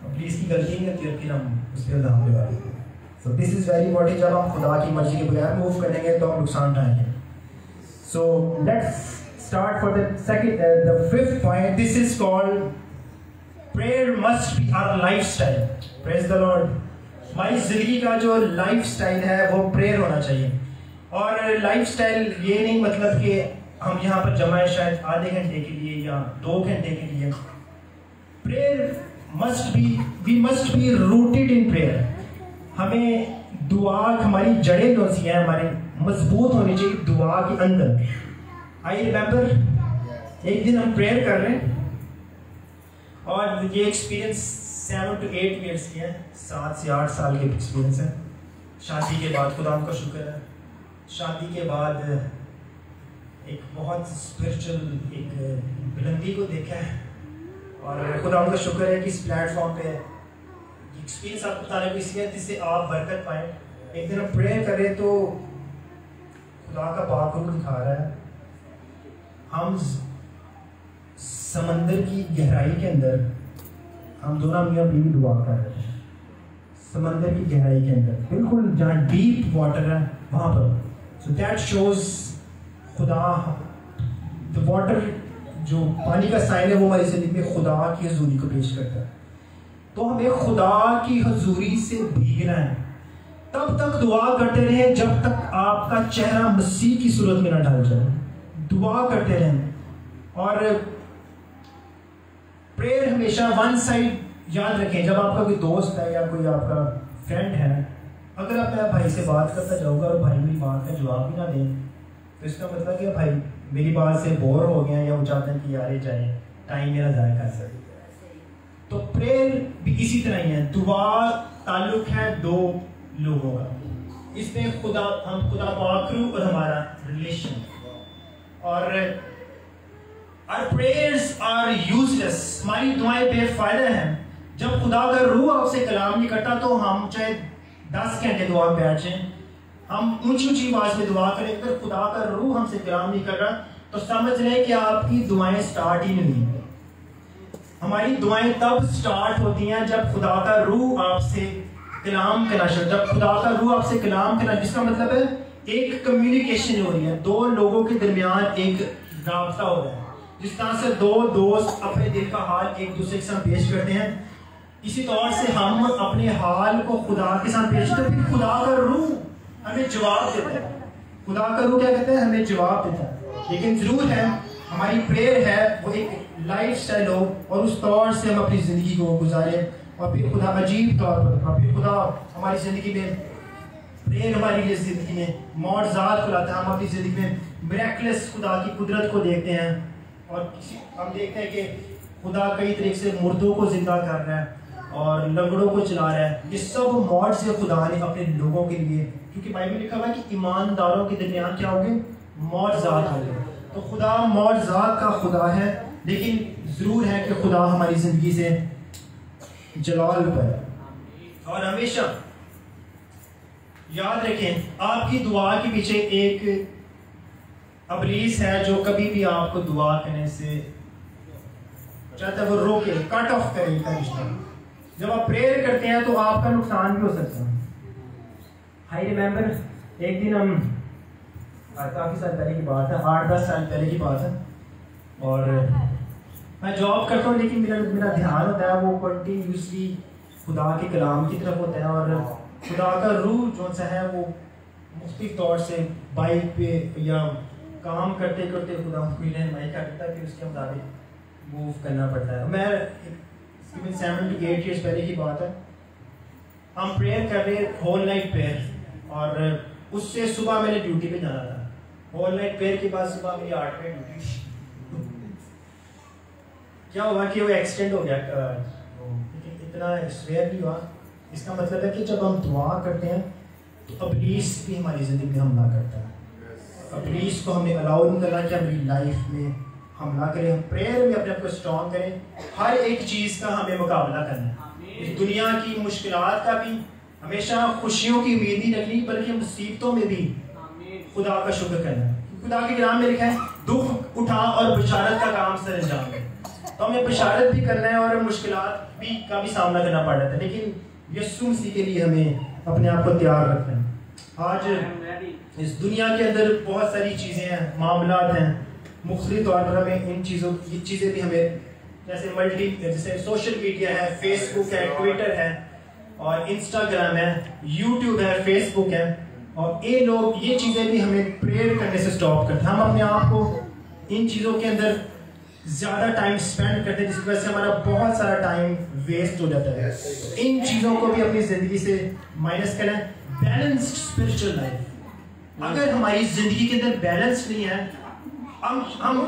इब्लीस की गलती नहीं होती और फिर हम उस पर इल्ज़ाम लगा देते हैं। So this is very important, जब हम खुदा की मर्जी के बगैर मूव करेंगे तो हम नुकसान उठाएंगे। So let's start for the fifth point. This is called prayer must be our lifestyle. Praise the lord. हमारी जिंदगी का जो लाइफस्टाइल है वो प्रेयर होना चाहिए। और लाइफस्टाइल ये नहीं मतलब कि हम यहाँ पर जमा है शायद आधे घंटे के लिए या 2 घंटे के लिए। Prayer we must be rooted in prayer. हमें दुआ, हमारी जड़ें जो सी हैं हमारे मजबूत होनी चाहिए दुआ के अंदर। आई रिमेम्बर एक दिन हम प्रेयर कर रहे हैं, और ये एक्सपीरियंस 7 to 8 ईयर्स की है, 7 से 8 साल के एक्सपीरियंस है। शादी के बाद, खुदा का शुक्र है, शादी के बाद एक बहुत स्पिरिचुअल एक बुलंदी को देखा है, और खुदा का शुक्र है कि इस प्लेटफॉर्म पे एक्सपीरियंस आपको बताने को इसलिए जिससे आप बरकत पाएँ। एक दिन हम प्रेयर करें तो खुदा का पाक रूह दिखा रहा है, हम समंदर की गहराई के अंदर, हम दोनों मियाँ बीवी दुआ कर रहे हैं समंदर की गहराई के अंदर, बिल्कुल जहाँ डीप वाटर है वहाँ पर। सो दैट शोज खुदा, द वाटर जो पानी का साइन है वो हमारी जिंदगी में खुदा की हजूरी को पेश करता है। तो हमें खुदा की हजूरी से भीगना है। तब तक दुआ करते रहें जब तक आपका चेहरा मसीह की सूरत में न ढल जाए। दुआ करते रहें, और प्रेयर हमेशा वन साइड याद रखें। जब आपका कोई दोस्त है या कोई आपका फ्रेंड है, अगर आप मेरे भाई से बात करता जाऊँगा और भाई मेरी बात का जवाब भी ना दें, तो इसका मतलब कि भाई मेरी बात से बोर हो गया या वो चाहते हैं कि यार ये जाए, टाइम मेरा ज़ाया कर सके। तो प्रेयर भी इसी तरह ही है। दुआ ताल्लुक है दो लोगों का। इसमें खुदा पाक रू और हमारा रिलेशन, और our prayers are useless, हमारी दुआएं बेफायदा हैं। जब खुदा का रूह आपसे कलाम नहीं करता तो हम चाहे 10 घंटे दुआ में बैठ जाएं, हम ऊंची ऊंची आवाज में दुआ करें, अगर खुदा का रूह हमसे कलाम नहीं कर रहा तो समझ लें कि आपकी दुआएं स्टार्ट ही नहीं हुई। हमारी दुआएं तब स्टार्ट होती हैं जब खुदा का रूह आपसे कलाम करना शुरू, जब खुदा का रूह आपसे कलाम करना, जिसका मतलब है एक कम्युनिकेशन हो रही है, दो लोगों के दरमियान एक राब्ता हो रहा है। जिस तरह से दो दोस्त अपने दिल का हाल एक दूसरे के साथ पेश करते हैं, इसी तौर से हम अपने हाल को खुदा के साथ पेश करते हैं, फिर खुदा का रूह हमें जवाब देता है। खुदा का रूह क्या कहता है? हमें जवाब देता है। लेकिन जरूर है हमारी प्रेयर है वो एक लाइफ स्टाइल हो और उस तौर से हम अपनी ज़िंदगी को गुजारें, और फिर खुदा अजीब तौर पर, और फिर खुदा हमारी ज़िंदगी में प्रेयर हमारी लिए ज़िंदगी में मौजज़ात को लाता है। हम अपनी ज़िंदगी में मिरेकलस खुदा की कुदरत को देखते हैं, और हम देखते हैं कि खुदा कई तरीके से मुर्दों को जिंदा कर रहा है और लंगड़ों को चला रहा है। ये सब मौजज़े खुदा ने अपने लोगों के लिए, क्योंकि बाइबल लिखा हुआ है कि ईमानदारों के दरमियान क्या होंगे? मौजज़ात होंगे। तो खुदा मौजज़ात का खुदा है, लेकिन ज़रूर है कि खुदा हमारी ज़िंदगी से जलाल पर। और हमेशा याद रखें आपकी दुआ के पीछे एक अबलीस है जो कभी भी आपको दुआ करने से चाहता है वो रोके, कट ऑफ करे का रिश्ता। जब आप प्रेयर करते हैं तो आपका नुकसान भी हो सकता है। आई रिमेम्बर एक दिन हम काफ़ी साल पहले की बात है, 8-10 साल पहले की बात है, और मैं जॉब करता हूँ, लेकिन मेरा ध्यान होता है वो कंटिन्यूसली खुदा के कलाम की तरफ होता है, और खुदा का रूह जो सा है वो मुख्तलिफ तौर से बाइक पे या काम करते करते खुदा कोई रहनुमाई करता है, फिर उसके मुताबिक मूव करना पड़ता है। मैं 7 to 8 years पहले की बात है, हम प्रेयर कर रहे होल नाइट प्रेयर, और उससे सुबह मैंने ड्यूटी पे जाना था। होल नाइट प्रेयर के बाद सुबह मेरी 8 बजे ड्यूटी थी। क्या हुआ कि वो एक्सीडेंट हो गया, इतना स्वेयर नहीं हुआ। इसका मतलब है कि जब हम दुआ करते हैं तो अबलीस भी हमारी ज़िंदगी में हमला करता है। अबलीस को हमने अलाउ नहीं करना कि हमारी लाइफ में हमला करें। हम प्रेयर में अपने आप को स्ट्रॉन्ग करें। हर एक चीज़ का हमें मुकाबला करना है, इस दुनिया की मुश्किलात का भी। हमेशा खुशियों की उम्मीद नहीं रखनी, बल्कि मुसीबतों में भी खुदा का शुक्र करना है। खुदा के कलाम में लिखा है दुख उठा और बशारत का काम सर अंजाम है। तो हमें बशारत भी करना है और मुश्किलात भी का भी सामना करना पड़ रहा था, लेकिन यीशु मसीह के लिए हमें अपने आप को तैयार रखना है। आज इस दुनिया के अंदर बहुत सारी चीज़ें हैं, मामलात हैं, मुख्तलिफ तौर पर हमें इन चीज़ों ये चीज़ें भी हमें जैसे सोशल मीडिया है, फेसबुक है, ट्विटर है और इंस्टाग्राम है, यूट्यूब है, फेसबुक है, और ये चीज़ें भी हमें प्रेयर करने से स्टॉप करते हैं। हम अपने आप को इन चीज़ों के अंदर ज़्यादा टाइम स्पेंड करते हैं, जिसकी वजह से हमारा बहुत सारा टाइम वेस्ट हो जाता है। तो इन चीज़ों को भी अपनी ज़िंदगी से माइनस करें। बैलेंस्ड स्पिरिचुअल लाइफ, अगर हमारी ज़िंदगी के अंदर बैलेंस नहीं है, हम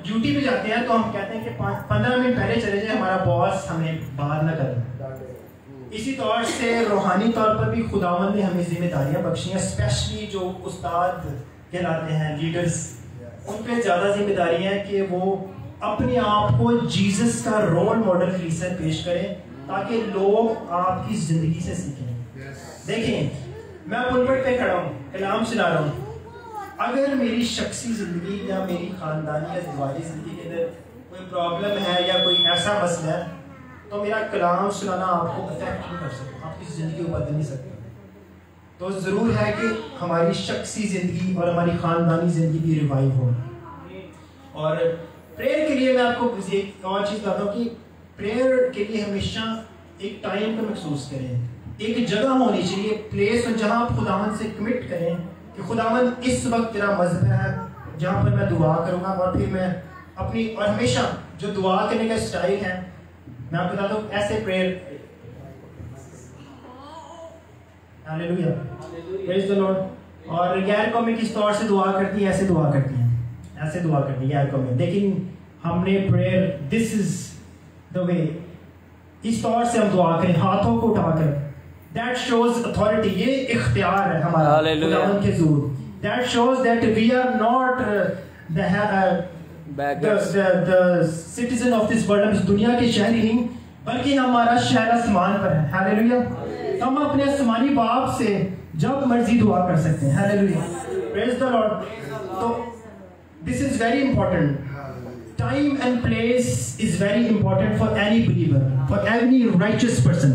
ड्यूटी पे जाते हैं तो हम कहते हैं कि 15 मिनट पहले चले जाए, हमारा बॉस हमें बात ना करे। इसी तौर से रूहानी तौर पर भी खुदावंद ने हमें जिम्मेदारियां बख्शी हैं, स्पेशली जो उस्ताद कहलाते हैं, लीडर्स, उन पे ज़्यादा जिम्मेदारियां हैं कि वो अपने आप को जीसस का रोल मॉडल कलीसिया पेश करें, ताकि लोग आपकी ज़िंदगी से सीखें। देखें, मैं पुलपट पे खड़ा हूँ, कलाम सुना रहा हूँ। अगर मेरी शख्सी ज़िंदगी या मेरी ख़ानदानी या दिवाली ज़िंदगी के अंदर कोई प्रॉब्लम है या कोई ऐसा मसला है, तो मेरा कलाम सुनाना आपको अफेक्ट नहीं कर सकता, आपकी ज़िंदगी को बदल नहीं सकता। तो ज़रूर है कि हमारी शख्सी ज़िंदगी और हमारी ख़ानदानी ज़िंदगी भी रिवाइव हो। और प्रेयर के लिए मैं आपको एक और चीज़ बताता हूँ कि प्रेयर के लिए हमेशा एक टाइम को महसूस करें, एक जगह होनी चाहिए, प्लेस, जहाँ आप खुदावंद से कमिट करें कि खुदावंद इस वक्त तेरा मज़हब है जहाँ पर मैं दुआ करूँगा। और फिर मैं अपनी, और हमेशा जो दुआ करने का स्टाइल है मैं आपको बताता हूँ, ऐसे prayer, hallelujah, praise the Lord. और गैर कौमें किस तौर से दुआ करती है, ऐसे दुआ करती हैं, ऐसे दुआ करती है गैर कौमें। लेकिन हमने prayer, this is the way, इस तौर से हम दुआ करें, हाथों को उठाकर That shows authority. ये इख्तियार है हमारा खुदावंद के हुजूर. That shows that we are not the citizen of this world. हम इस दुनिया के शहरी नहीं, बल्कि हमारा शहर आसमान पर है. हालेलुया. हम अपने आसमानी बाप से जब मर्जी दुआ कर सकते हैं. हालेलुया. Praise the Lord. तो this is very important. Time and place is very important for any believer, for any righteous person.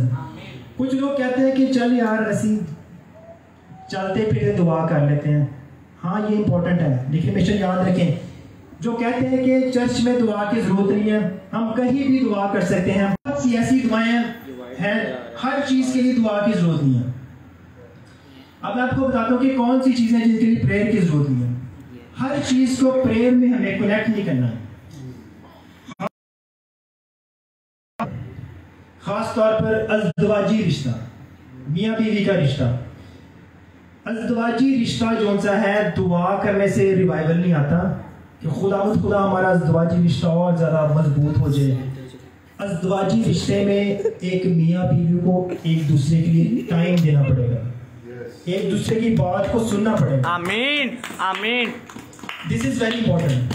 कुछ लोग कहते हैं कि चल यार ऐसी चलते फिरते दुआ कर लेते हैं. हाँ, ये इंपॉर्टेंट है, लेकिन हमेशा याद रखें, जो कहते हैं कि चर्च में दुआ की जरूरत नहीं है, हम कहीं भी दुआ कर सकते हैं. बहुत सी ऐसी दुआएं हैं, हर चीज के लिए दुआ की जरूरत नहीं है. अब मैं आपको बताता हूँ कि कौन सी चीजें जिनके लिए प्रेयर की जरूरत नहीं है. हर चीज को प्रेयर में हमें कनेक्ट नहीं करना है. खास तौर पर अज़दवाजी रिश्ता, मियाँ बीवी का रिश्ता. अज़दवाजी रिश्ता जो सा है, दुआ करने से रिवाइवल नहीं आता कि खुदा हमारा अज़दवाजी रिश्ता और ज़्यादा मजबूत हो जाए. अज़दवाजी रिश्ते में एक मियाँ बीवी को एक दूसरे के लिए टाइम देना पड़ेगा, एक दूसरे की बात को सुनना पड़ेगा. आमीन आमीन. This is very important.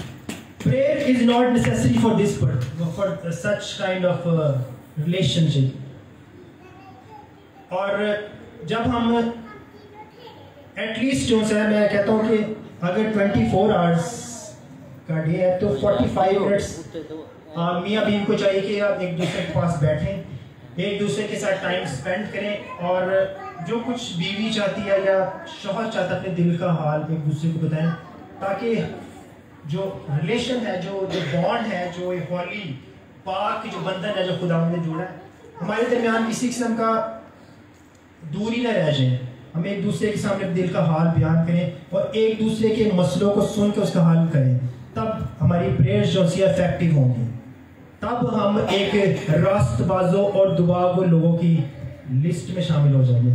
Prayer is not necessary for this, for such kind of relationship. और जब हम एटलीस्ट जो है, मैं कहता हूँ कि अगर 24 आवर्स का डे है तो 45 मिनट्स मियाँ बीवी को चाहिए कि आप एक दूसरे के पास बैठें, एक दूसरे के साथ टाइम स्पेंड करें, और जो कुछ बीवी चाहती है या शौहर चाहता है अपने दिल का हाल एक दूसरे को बताएं, ताकि जो रिलेशन है, जो बॉन्ड है, जो हॉली पाक की जो बंधन है जो खुदा ने जोड़ा है, हमारे दरमियान किसी किस्म का दूरी न रह जाए. हम एक दूसरे के सामने दिल का हाल बयान करें और एक दूसरे के मसलों को सुन के उसका हल करें. तब हमारी प्रेयर्स जो सी इफेक्टिव होंगी. तब हम एक रास्तबाजों और दुआगो लोगों की लिस्ट में शामिल हो जाएंगे.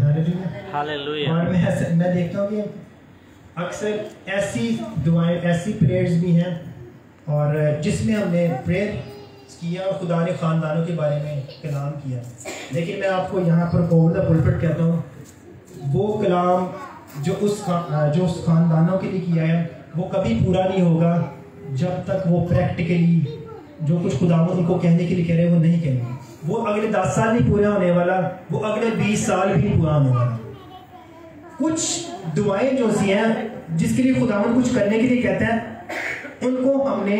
हालेलुया. और मैं देखता हूँ कि अक्सर ऐसी दुआएं, ऐसी प्रेयर्स भी हैं और जिसमें हमने प्रेयर किया और खुदा ने ख़ानदानों के बारे में कलाम किया, लेकिन मैं आपको यहाँ पर ओवर द पुलपिट कहता हूँ, वो कलाम जो उस ख़ानदानों के लिए किया है वो कभी पूरा नहीं होगा जब तक वो प्रैक्टिकली जो कुछ खुदा उनको कहने के लिए कह रहे हैं वो नहीं कहेंगे. वो अगले 10 साल नहीं पूरा होने वाला, वो अगले 20 साल भी नहीं पूरा होने वाला. कुछ दुआएं जो सी हैं जिसके लिए खुदावन कुछ करने के लिए कहते हैं, उनको हमने,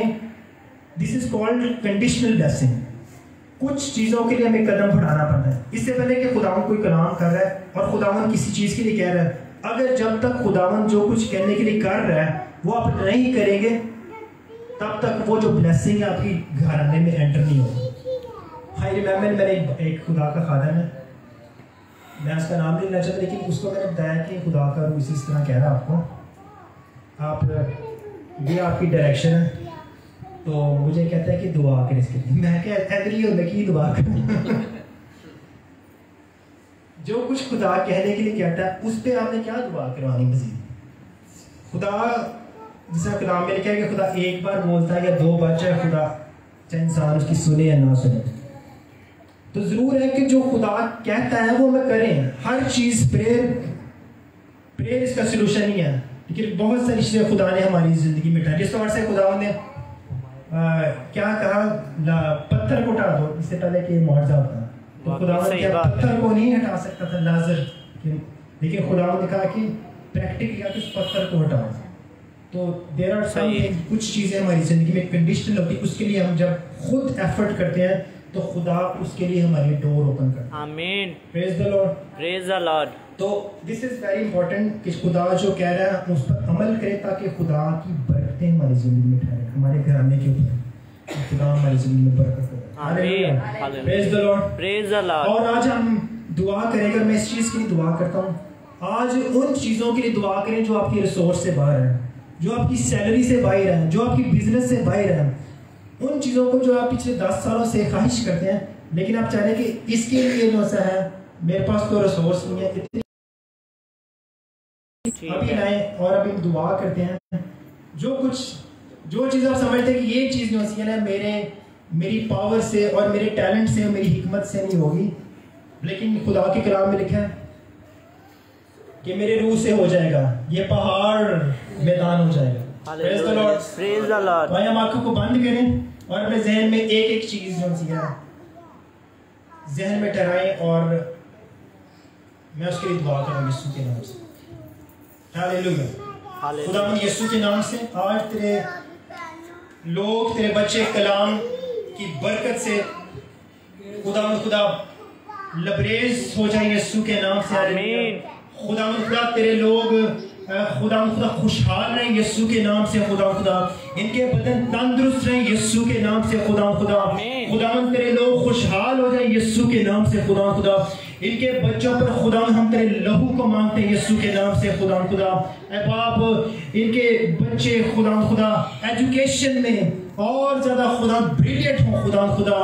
this is called conditional blessing. कुछ चीज़ों के लिए हमें कदम बढ़ाना पड़ता है. इससे पहले कि खुदावन कोई कलाम कर रहा है और खुदावन किसी चीज़ के लिए कह रहा है, अगर जब तक खुदावन जो कुछ कहने के लिए कर रहा है वो आप नहीं करेंगे, तब तक वो जो ब्लेसिंग है आपकी घराने में एंटर नहीं होगी. आई रिमेम्बर, मेरे एक खुदा का खादम है, मैं उसका नाम नहीं लेना चाहता, लेकिन उसको मैंने बताया कि खुदा का रूह इसी तरह कह रहा है आपको, आप ये आपकी डायरेक्शन है. तो मुझे कहता है कि दुआ करें इसके लिए. मैं क्या एग्री हो कि दुआ करें. जो कुछ खुदा कहने के लिए कहता है उस पर आपने क्या दुआ करवानी मजीद. खुदा जिसका कलाम में लिखा है कि खुदा एक बार बोलता है या 2 बार, चाहे खुदा चाहे इंसान उसकी सुने या ना सुने. तो जरूर है कि जो खुदा कहता है वो हमें करें. हर चीज़ प्रेयर इसका सोल्यूशन नहीं है, लेकिन बहुत सारी चीज़ें खुदा ने हमारी ज़िंदगी में उठाई. जिस तौर से खुदा ने क्या कहा, पत्थर को उठा दो, इससे पहले कि मुआवजा होता, तो खुदा ने क्या पत्थर को नहीं हटा सकता था लाजर, लेकिन खुदा ने कहा कि प्रैक्टिकली किया कि उस पत्थर को हटाओ. तो देयर आर सम कुछ चीज़ें हमारी ज़िंदगी में कंडीशनल होती है, उसके लिए हम जब खुद एफर्ट करते हैं तो खुदा उसके लिए हमारी डोर ओपन करता है. आमीन. Praise the Lord. Praise the Lord. तो दिस इज वेरी इंपॉर्टेंट कि खुदा जो कह रहा है उस पर अमल करें, ताकि खुदा की बरकतें हमारी ज़िंदगी में ठहरे, हमारे घराने के ऊपर खुदा हमारी ज़िंदगी में बरकत करे. आमीन. Praise the Lord. Praise the Lord. और आज हम दुआ करेंगे. मैं इस चीज़ के लिए दुआ करता हूँ, आज उन चीज़ों के लिए दुआ करें जो आपकी रिसोर्स से बाहर है, जो आपकी सैलरी से बाहर है, जो आपकी बिजनेस से बाहर है. उन चीज़ों को जो आप पिछले 10 सालों से ख्वाहिश करते हैं, लेकिन आप चाह रहे हैं कि इसके लिए जो सा है मेरे पास तो रिसोर्स नहीं है, इतनी अभी लाएं और अभी दुआ करते हैं. जो चीज़ आप समझते हैं कि ये चीज़ जो है मेरी पावर से और मेरे टैलेंट से, मेरी हिकमत से नहीं होगी, लेकिन खुदा के कलाम में लिखा है कि मेरे रूह से हो जाएगा, ये पहाड़ मैदान हो जाएगा। Praise the Lord। Praise the Lord। भाई हम आंखों को बंद करें और अपने जहन में एक एक चीज जो सी है जहन में ठहराएं और मैं उसके लिए दुआ करूंगा यीशु के नाम से। हालेलुया। खुदा यीशु के नाम से आज तेरे लोग, तेरे बच्चे कलाम की बरकत से खुदा लबरेज हो जाए यीशु के नाम से। आमीन। खुदा तेरे लोग खुदा खुशहाल रहे यीशु के नाम से। खुदा इनके बदन तंदुरुस्त रहे यीशु के नाम से। खुदा तेरे लोग खुशहाल हो जाए यीशु के नाम से। खुदा इनके बच्चों पर खुदा हम तेरे लहू को मांगते हैं यीशु के नाम से। खुदा ऐ बाप इनके बच्चे खुदा एजुकेशन में और ज्यादा खुदा ब्रिलियंट हो। खुदा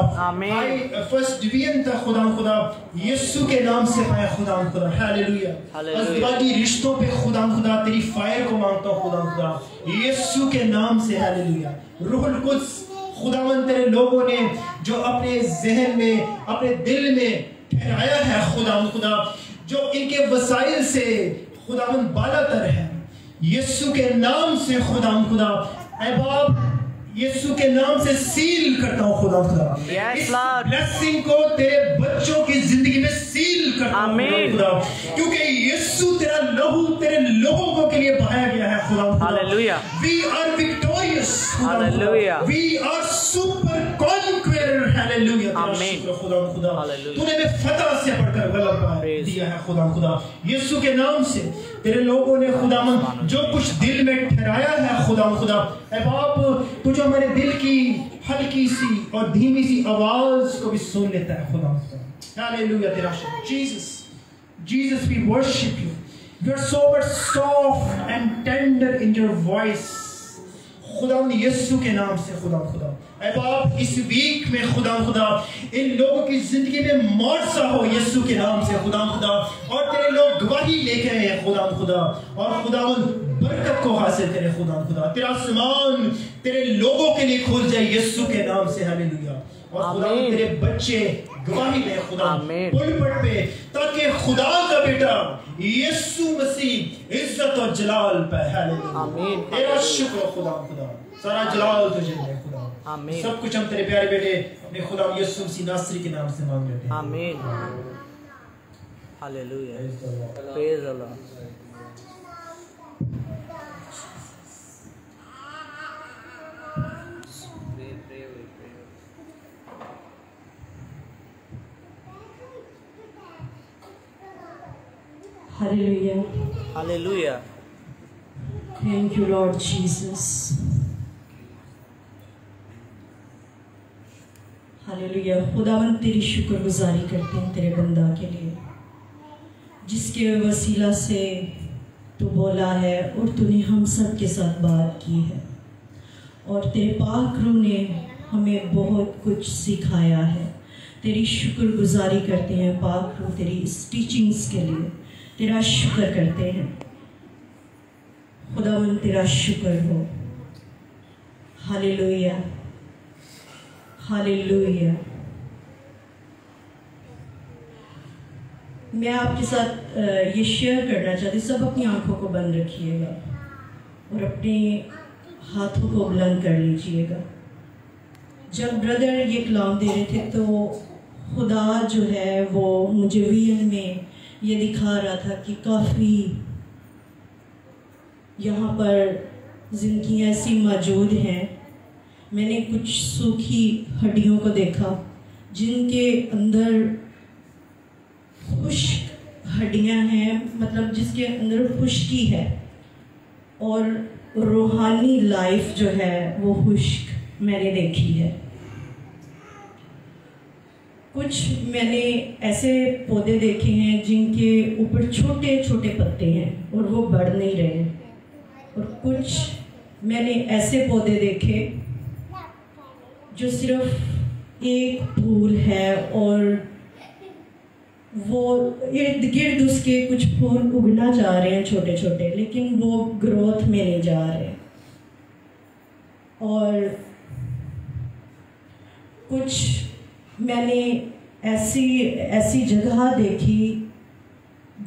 फर्स्ट डिवीजन तक खुदा यीशु के नाम से पाए। खुदा हालेलुया। अज़दवाजी रिश्तों पे खुदा तेरी फायर को मांगता हूँ खुदा यीशु के नाम से। हालेलुया। रूहुल कुद्स खुदावन तेरे लोगों ने जो अपने जहन में अपने दिल में ठहराया है खुदा जो इनके वसाइल से खुदावन बालातर है यीशु के नाम से। खुदा ऐ बाप यीशु के नाम से सील करता हूँ खुदा इस ब्लेसिंग को तेरे बच्चों की जिंदगी में सील करता हूँ खुदा, क्योंकि यीशु तेरा लहू तेरे लोगों के लिए बहाया गया है खुदा। Hallelujah. We are victorious। Hallelujah. We are super conqueror। Hallelujah. आमीन। खुदा तूने हमें फतह से बढ़कर गलबा दिया है खुदा यीशु के नाम से। तेरे लोगों ने खुदावन जो कुछ दिल में ठहराया है खुदा ऐ बाप तू जो हमारे दिल की हल्की सी और धीमी सी आवाज को भी सुन लेता है खुदा। हालेलुया। तेरा Jesus we worship you। You are so much soft and tender in your voice। खुदा यीशु के नाम से खुदा ऐ बाप इस वीक में खुदा इन लोगों की जिंदगी में मौजसा हो यीशु के नाम से खुदा और तेरे लोग गवाही लेके आए हैं खुदा और खुदा बरकत को हासिल करे खुदा तेरा आसमान तेरे लोगों के लिए खुल जाए यीशु के नाम से। हालेलुया। और खुदा तेरे बच्चे गवाही दे खुदा पुलपट पे ताकि खुदा का बेटा यीशु मसीह इज्जत और जलाल पे। हालेलुया। तेरा शुक्र खुदा सारा जलाल तुझे दे खुदा। आमीन। सब कुछ हम तेरे प्यारे बेटे अपने खुदा यीशु मसीह नासरी के नाम से मांग लेते हैं। आमीन। Hallelujah. Praise the Lord. Hallelujah. Hallelujah. Thank you, Lord Jesus. Hallelujah. खुदावन तेरी शुक्रगुजारी करते हैं तेरे बंदा के लिए जिसके वसीला से तू बोला है और तूने हम सब के साथ बात की है और तेरे पाक रूह ने हमें बहुत कुछ सिखाया है। तेरी शुक्रगुजारी करते हैं पाक रूह तेरी इस टीचिंग्स के लिए तेरा शुक्र करते हैं खुदावन तेरा शुक्र हो। हालेलुया। हालेलुया। मैं आपके साथ ये शेयर करना चाहती, सब अपनी आंखों को बंद रखिएगा और अपने हाथों को बुलंद कर लीजिएगा। जब ब्रदर ये कलाम दे रहे थे तो खुदा जो है वो मुझे विजन में ये दिखा रहा था कि काफ़ी यहाँ पर जिंदगियाँ ऐसी मौजूद हैं। मैंने कुछ सूखी हड्डियों को देखा जिनके अंदर खुश्क हड्डियाँ हैं, मतलब जिसके अंदर खुश्की है और रूहानी लाइफ जो है वो खुश्क मैंने देखी है। कुछ मैंने ऐसे पौधे देखे हैं जिनके ऊपर छोटे छोटे पत्ते हैं और वो बढ़ नहीं रहे, और कुछ मैंने ऐसे पौधे देखे जो सिर्फ एक फूल है और वो इर्द गिर्द उसके कुछ फूल उगना चाह रहे हैं छोटे छोटे, लेकिन वो ग्रोथ में नहीं जा रहे। और कुछ मैंने ऐसी जगह देखी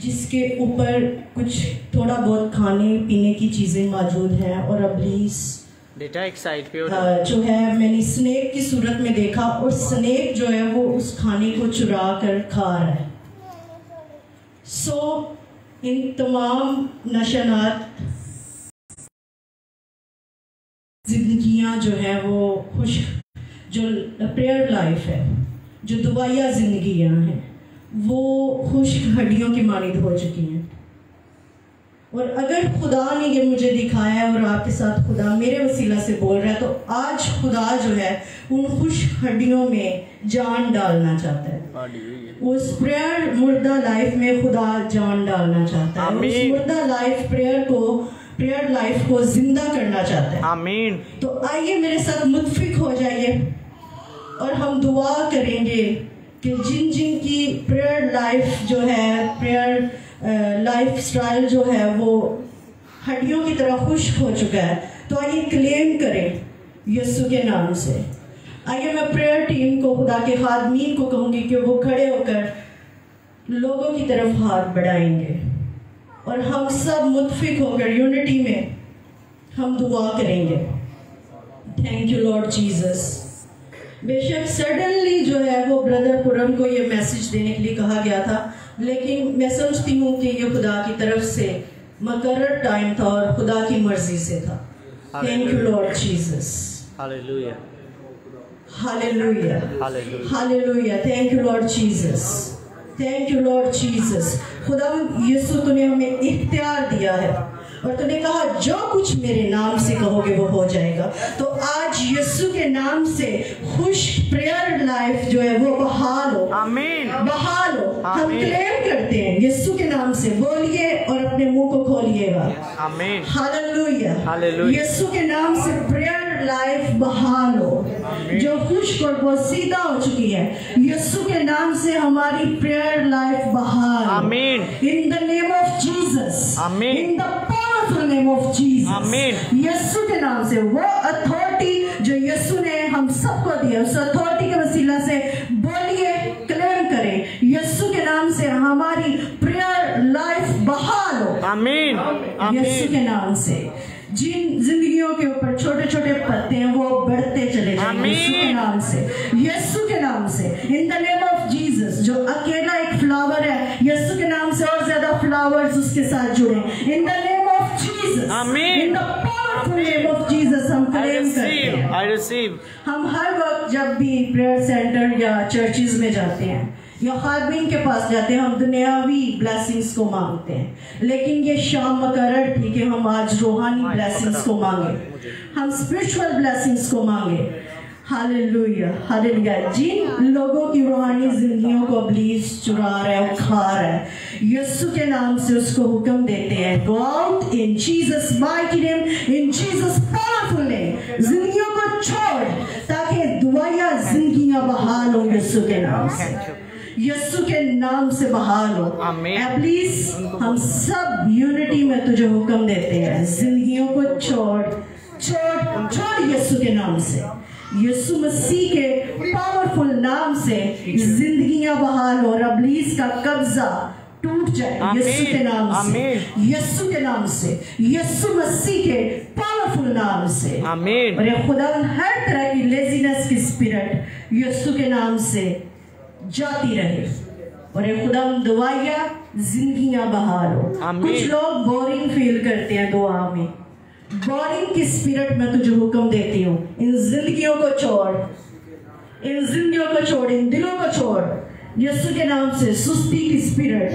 जिसके ऊपर कुछ थोड़ा बहुत खाने पीने की चीज़ें मौजूद हैं, और इब्लीस बेटा एक साइड पे जो है मैंने स्नेक की सूरत में देखा, और स्नेक जो है वो उस खाने को चुरा कर खा रहा है। इन तमाम नशनात जिंदगियां जो है वो खुश, जो प्रेयर लाइफ है, जो दुआया जिंदगियां हैं, वो खुश्क हड्डियों की मानिंद हो चुकी हैं। और अगर खुदा ने ये मुझे दिखाया है और आपके साथ खुदा मेरे वसीला से बोल रहा है, तो आज खुदा जो है उन खुश्क हड्डियों में जान डालना चाहता है। उस प्रेयर मुर्दा लाइफ में खुदा जान डालना चाहता है। उस मुर्दा लाइफ प्रेयर लाइफ को जिंदा करना चाहता है। आमीन। तो आइए मेरे साथ मुत्फिक हो जाइए और हम दुआ करेंगे कि जिन जिन की प्रेयर लाइफ जो है, प्रेयर लाइफ स्टाइल जो है वो हड्डियों की तरह खुश्क हो चुका है, तो आइए क्लेम करें यीशु के नाम से। आइए मैं प्रेयर टीम को, खुदा के खादमीन को कहूँगी कि वो खड़े होकर लोगों की तरफ हाथ बढ़ाएंगे और हम सब मुत्फिक होकर यूनिटी में हम दुआ करेंगे। Thank you Lord Jesus. बेशक सडनली जो है वो ब्रदर पुरम को ये मैसेज देने के लिए कहा गया था, लेकिन मैं समझती हूँ कि ये खुदा की तरफ से मुकर्रर टाइम था और खुदा की मर्जी से था। Thank you Lord Jesus. Hallelujah, hallelujah, hallelujah. Thank you Lord Jesus, thank you Lord Jesus. खुदा यीशु तूने हमें इख्तियार दिया है और तूने कहा जो कुछ मेरे नाम से कहोगे वो हो जाएगा। तो आज यीशु के नाम से खुश प्रेयर लाइफ जो है वो बहाल हो, आमीन, बहाल हो। हम क्लेम करते हैं यीशु के नाम से। बोलिए और अपने मुंह को खोलिएगा। आमीन, हालेलुया, हालेलुया। यीशु के नाम से प्रेयर लाइफ बहाल हो, जो खुश और बहुत सीधा हो चुकी है। यीशु के नाम से हमारी प्रेयर लाइफ बहाल, आमीन, in the name of Jesus, आमीन, in the powerful name of Jesus, आमीन। यीशु के नाम से वो अथॉरिटी जो यीशु ने हम सबको दिया, उस अथॉरिटी के वसीला से बोलिए, क्लेम करें यीशु के नाम से हमारी प्रेयर लाइफ बहाल हो, आमीन, यीशु के नाम से। जिन जिंदगियों के ऊपर छोटे छोटे पत्ते हैं वो बढ़ते चले जाएंगे यीशु के नाम से, यीशु के नाम से, इन द नेम ऑफ जीसस। जो अकेला एक फ्लावर है, यीशु के नाम से और ज्यादा फ्लावर्स उसके साथ जुड़े, in the name of Jesus, आमीन, in the powerful name of Jesus हम क्लेम करते हैं। I receive. हम हर वक्त जब भी प्रेयर सेंटर या चर्चेज में जाते हैं या खादमीन के पास जाते हैं, हम दुनियावी ब्लेसिंग्स को मांगते हैं, लेकिन ये शाम मुकर्रर थी कि हम आज रूहानी ब्लेसिंग्स को मांगे, हम स्पिरिचुअल ब्लेसिंग्स को मांगे। Hallelujah, hallelujah. जिन लोगों की रूहानी जिंदगियों को इब्लीस चुरा रहा है, खा रहा है, यीशु के नाम से उसको हुक्म देते हैं, go out in Jesus mighty name, in Jesus powerful name. जिंदगियों को छोड़ ताकि दुआया जिंदगियां बहाल हो यीशु के नाम से, यीशु के नाम से बहाल हो। इब्लीस हम सब यूनिटी में तुझे हुक्म देते हैं, जिंदगियों को छोड़ छोड़ छोड़ यीशु के नाम से, यीशु मसीह के पावरफुल नाम से जिंदगियां बहाल हो और इब्लीस का कब्जा टूट जाए यीशु के नाम से, यीशु के नाम से, यीशु मसीह के पावरफुल नाम से, आमीन। और ये खुदा हर तरह की लेजीनेस की स्पिरिट यीशु के नाम से जाती रहे और ये खुदा दुआया जिंदगियां बहाल हो। कुछ लोग बोरिंग फील करते हैं दुआ में, बोरिंग की स्पिरिट में तुझे हुक्म देती हूँ, इन जिंदगियों को छोड़, इन जिंदगियों को छोड़, इन दिलों को छोड़ यीशु के नाम से। सुस्ती की स्पिरिट,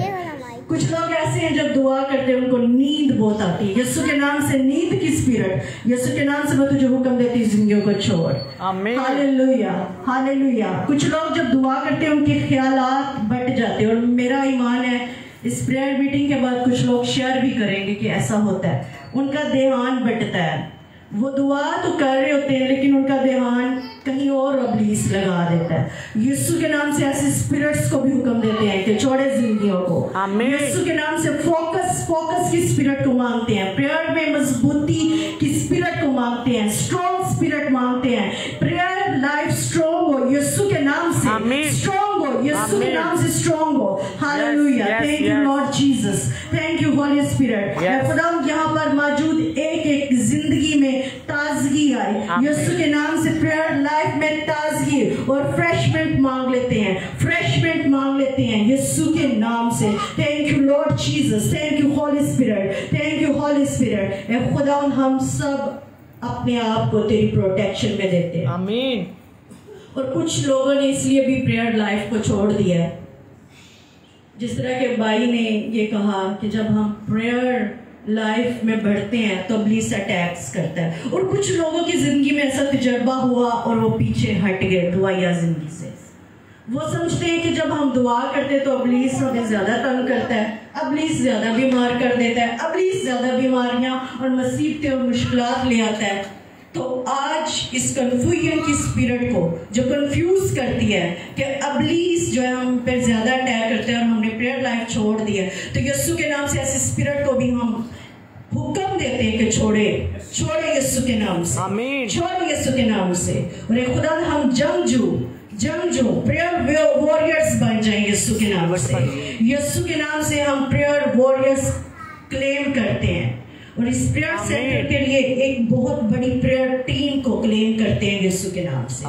कुछ लोग ऐसे हैं जब दुआ करते हैं उनको नींद बहुत आती है, यीशु के नाम से नींद की स्पिरिट, यीशु के नाम से मैं तुझे हुक्म देती हूँ, जिंदगियों को छोड़, आमीन, हालेलुया, हालेलुया। कुछ लोग जब दुआ करते हैं उनके ख्यालात बट जाते हैं और मेरा ईमान है इस प्रेयर मीटिंग के बाद कुछ लोग शेयर भी करेंगे कि ऐसा होता है, उनका ध्यान बटता है, वो दुआ तो कर रहे होते हैं लेकिन उनका ध्यान कहीं और इब्लीस लगा देता है। यीशु के नाम से ऐसे स्पिरिट्स को भी हुक्म देते हैं कि छोड़े जिंदगियों को, यीशु के नाम से फोकस की स्पिरिट को मांगते हैं, प्रेयर में मजबूती की स्पिरिट को मांगते हैं, स्ट्रॉन्ग स्पिरिट मांगते हैं, प्रेयर लाइफ स्ट्रॉन्ग हो यीशु के नाम से, स्ट्रॉन्ग हो यीशु के नाम से स्ट्रॉन्ग हो। Hallelujah, thank you Lord Jesus, thank you Holi spirit. खुदा यहाँ पर मौजूद एक एक जिंदगी में ताजगी आए, यीशु के नाम से प्रेयर लाइफ में ताजगी और फ्रेशमेंट मांग लेते हैं, फ्रेशमेंट मांग लेते हैं यीशु के नाम से। Thank you Lord Jesus, thank you Holi spirit, thank you Holi spirit. खुदा हम सब अपने आप को तेरी प्रोटेक्शन में देते हैं, आमीन। और कुछ लोगों ने इसलिए भी प्रेयर लाइफ को छोड़ दिया है, जिस तरह के भाई ने ये कहा कि जब हम प्रेयर लाइफ में बढ़ते हैं तो इब्लीस अटैक्स करता है। और कुछ लोगों की जिंदगी में ऐसा तजर्बा हुआ और वो पीछे हट गए दुआया जिंदगी से। वो समझते हैं कि जब हम दुआ करते हैं तो इब्लीस हमें ज्यादा तंग करता है, इब्लीस ज्यादा बीमार कर देता है, इब्लीस ज्यादा बीमारियां और मुसीबतें और मुश्किलात ले आता है। तो आज इस कन्फ्यूजन की स्पिरिट को जो कंफ्यूज करती है कि इब्लीस जो है हम पे ज्यादा अटैक करते हैं और हमने प्रेयर लाइफ छोड़ दी है, तो यीशु के नाम से ऐसे स्पिरिट को भी हम हुक्म देते हैं कि छोड़े यीशु के नाम से, आमीन, छोड़े यीशु के नाम से। और खुदा हम जंगजू प्रेयर वॉरियर्स बन जाएंगे यीशु के नाम से। यीशु के नाम से हम प्रेयर वॉरियर्स क्लेम करते हैं और इस प्रेयर सेंटर के लिए एक बहुत बड़ी प्रेयर टीम को क्लेम करते हैं यीशु के नाम से।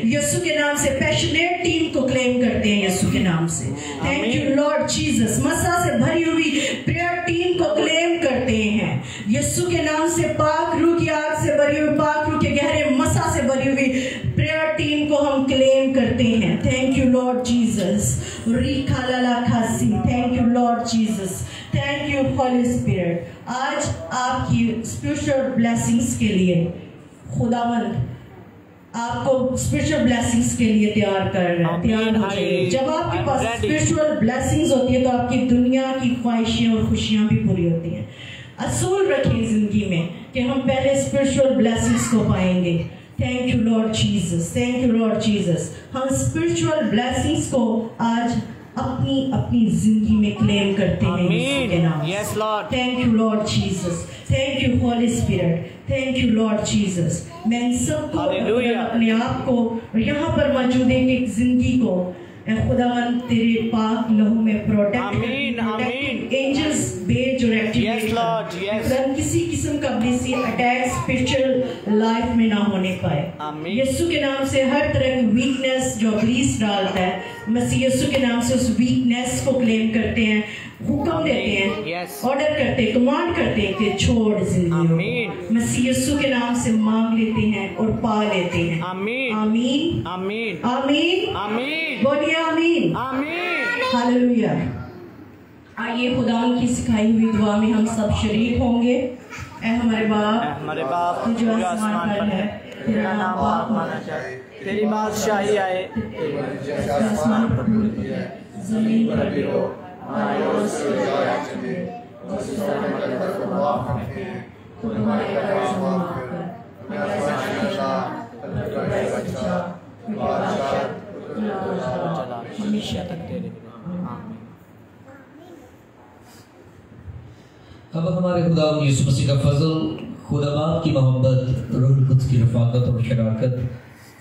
यीशु के नाम से पैशनेट टीम को क्लेम करते हैं यीशु के नाम से। Thank you Lord Jesus. मसा से भरी हुई प्रेयर टीम को क्लेम करते हैं यीशु के नाम से। पाक रूह की आग से भरी हुई, पाक रूह के गहरे मसा से भरी हुई प्रेयर टीम को हम क्लेम करते हैं। Thank you Lord Jesus. Thank you Lord Jesus, thank you Holi spirit. आज आपकी स्पिरिचुअल ब्लेसिंग्स के लिए खुदावंद आपको स्पिरिचुअल ब्लेसिंग्स के लिए तैयार कर रहा है, तैयार हो जाइए। जब आपके पास स्पिरिचुअल ब्लेसिंग्स होती है तो आपकी दुनिया की ख्वाहिशें और खुशियां भी पूरी होती हैं। असूल रखें जिंदगी में कि हम पहले स्पिरिचुअल ब्लेसिंग्स को पाएंगे। Thank you Lord Jesus, thank you Lord Jesus. हम स्पिरिचुअल ब्लेसिंग्स को आज अपनी जिंदगी में क्लेम करते हैं यीशु के नाम से। Yes Lord, thank you Lord Jesus, thank you Holi spirit, thank you Lord Jesus. मैं इन सबको अपने आप को और यहाँ पर मौजूद एक जिंदगी को खुदावन तेरे पाक लहू में प्रोटेक्ट एंजल्स भेज और एक्टिवेट किसी किस्म का भी अटैक स्पिरिचुअल लाइफ में ना होने पाए। यीशु के नाम से हर तरह की वीकनेस जो इब्लीस डालता है, मसीह यीशु के नाम से उस वीकनेस को क्लेम करते हैं, हुक्म देते हैं, ऑर्डर करते हैं, कमांड करते हैं कि छोड़ जिंदगी। मसीह यीशु के नाम से मांग लेते हैं और पा लेते हैं। आमीन, आमीन, आमीन, आमीन, आमीन, बोलिए आमीन, आमीन, हालेलुया। आइए खुदा की सिखाई हुई दुआ में हम सब शरीक होंगे। ऐ हमारे बाप तू जो आसमान पर है, तेरा नाम पाक माना जाए, तेरी बादशाही आए, आसमान पर जमीन पर भी हो, हमारे रोज के रोज़ हमें और हमारे को माफ करते हैं तो हमारे कर्ज माफ कर, हमारे हमेशा तक तेरे बिना। अब हमारे खुदा यीशु मसीह का फजल, खुदा बाप की मोहब्बत, रूह कुद्स की रफ़ाकत और शराकत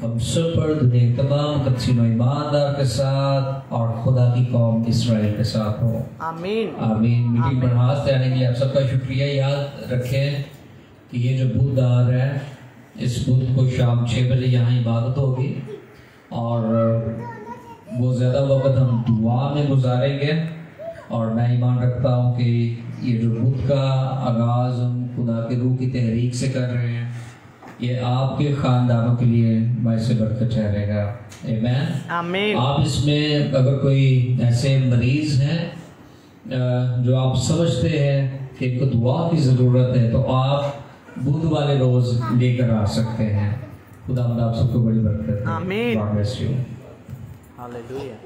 हम सब पर, दुनिया के तमाम कदसीनो ईमानदार के साथ और खुदा की कौम इसराइल के साथ हो। आमीन, आमीन। मीटिंग पर हाथ आने के लिए आप सबका शुक्रिया। याद रखें कि ये जो बुधवार है, इस बुध को शाम 6 बजे यहाँ इबादत होगी और वो ज़्यादा वक्त हम दुआ में गुजारेंगे। और मैं ईमान रखता हूँ कि ये जो बुध का आगाज़ हम खुदा के रूह की तहरीक से कर रहे हैं, ये आपके ख़ानदानों के लिए बाइसे बरकत ठहरेगा। आमीन, आमीन। आप इसमें अगर कोई ऐसे मरीज़ हैं जो आप समझते हैं कि इनको दुआ की ज़रूरत है, तो आप बुध वाले रोज़ लेकर आ सकते हैं। खुदा आप सबको बड़ी बरकत। आमीन। हालेलुया।